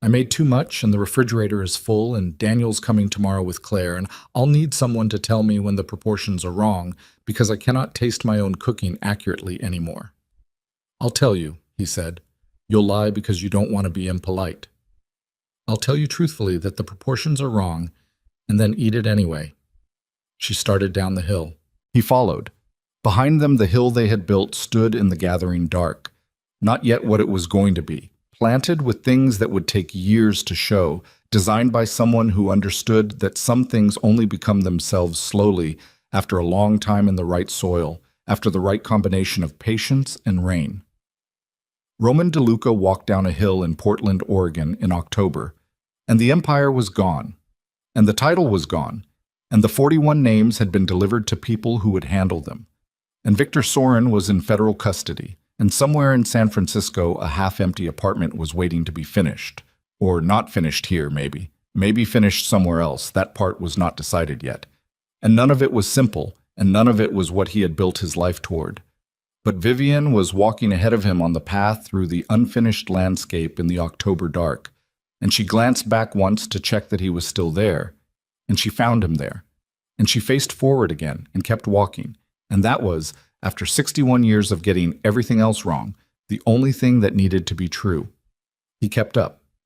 I made too much and the refrigerator is full and Daniel's coming tomorrow with Claire and I'll need someone to tell me when the proportions are wrong because I cannot taste my own cooking accurately anymore. I'll tell you, he said. You'll lie because you don't want to be impolite. I'll tell you truthfully that the proportions are wrong and then eat it anyway. She started down the hill. He followed. Behind them, the hill they had built stood in the gathering dark. Not yet what it was going to be. Planted with things that would take years to show, designed by someone who understood that some things only become themselves slowly after a long time in the right soil, after the right combination of patience and rain. Roman DeLuca walked down a hill in Portland, Oregon in October, and the empire was gone, and the title was gone, and the 41 names had been delivered to people who would handle them. And Victor Sorin was in federal custody, and somewhere in San Francisco a half-empty apartment was waiting to be finished. Or not finished here, maybe. Maybe finished somewhere else. That part was not decided yet. And none of it was simple, and none of it was what he had built his life toward. But Vivian was walking ahead of him on the path through the unfinished landscape in the October dark, and she glanced back once to check that he was still there, and she found him there. And she faced forward again and kept walking, and that was, after 61 years of getting everything else wrong, the only thing that needed to be true. He kept up.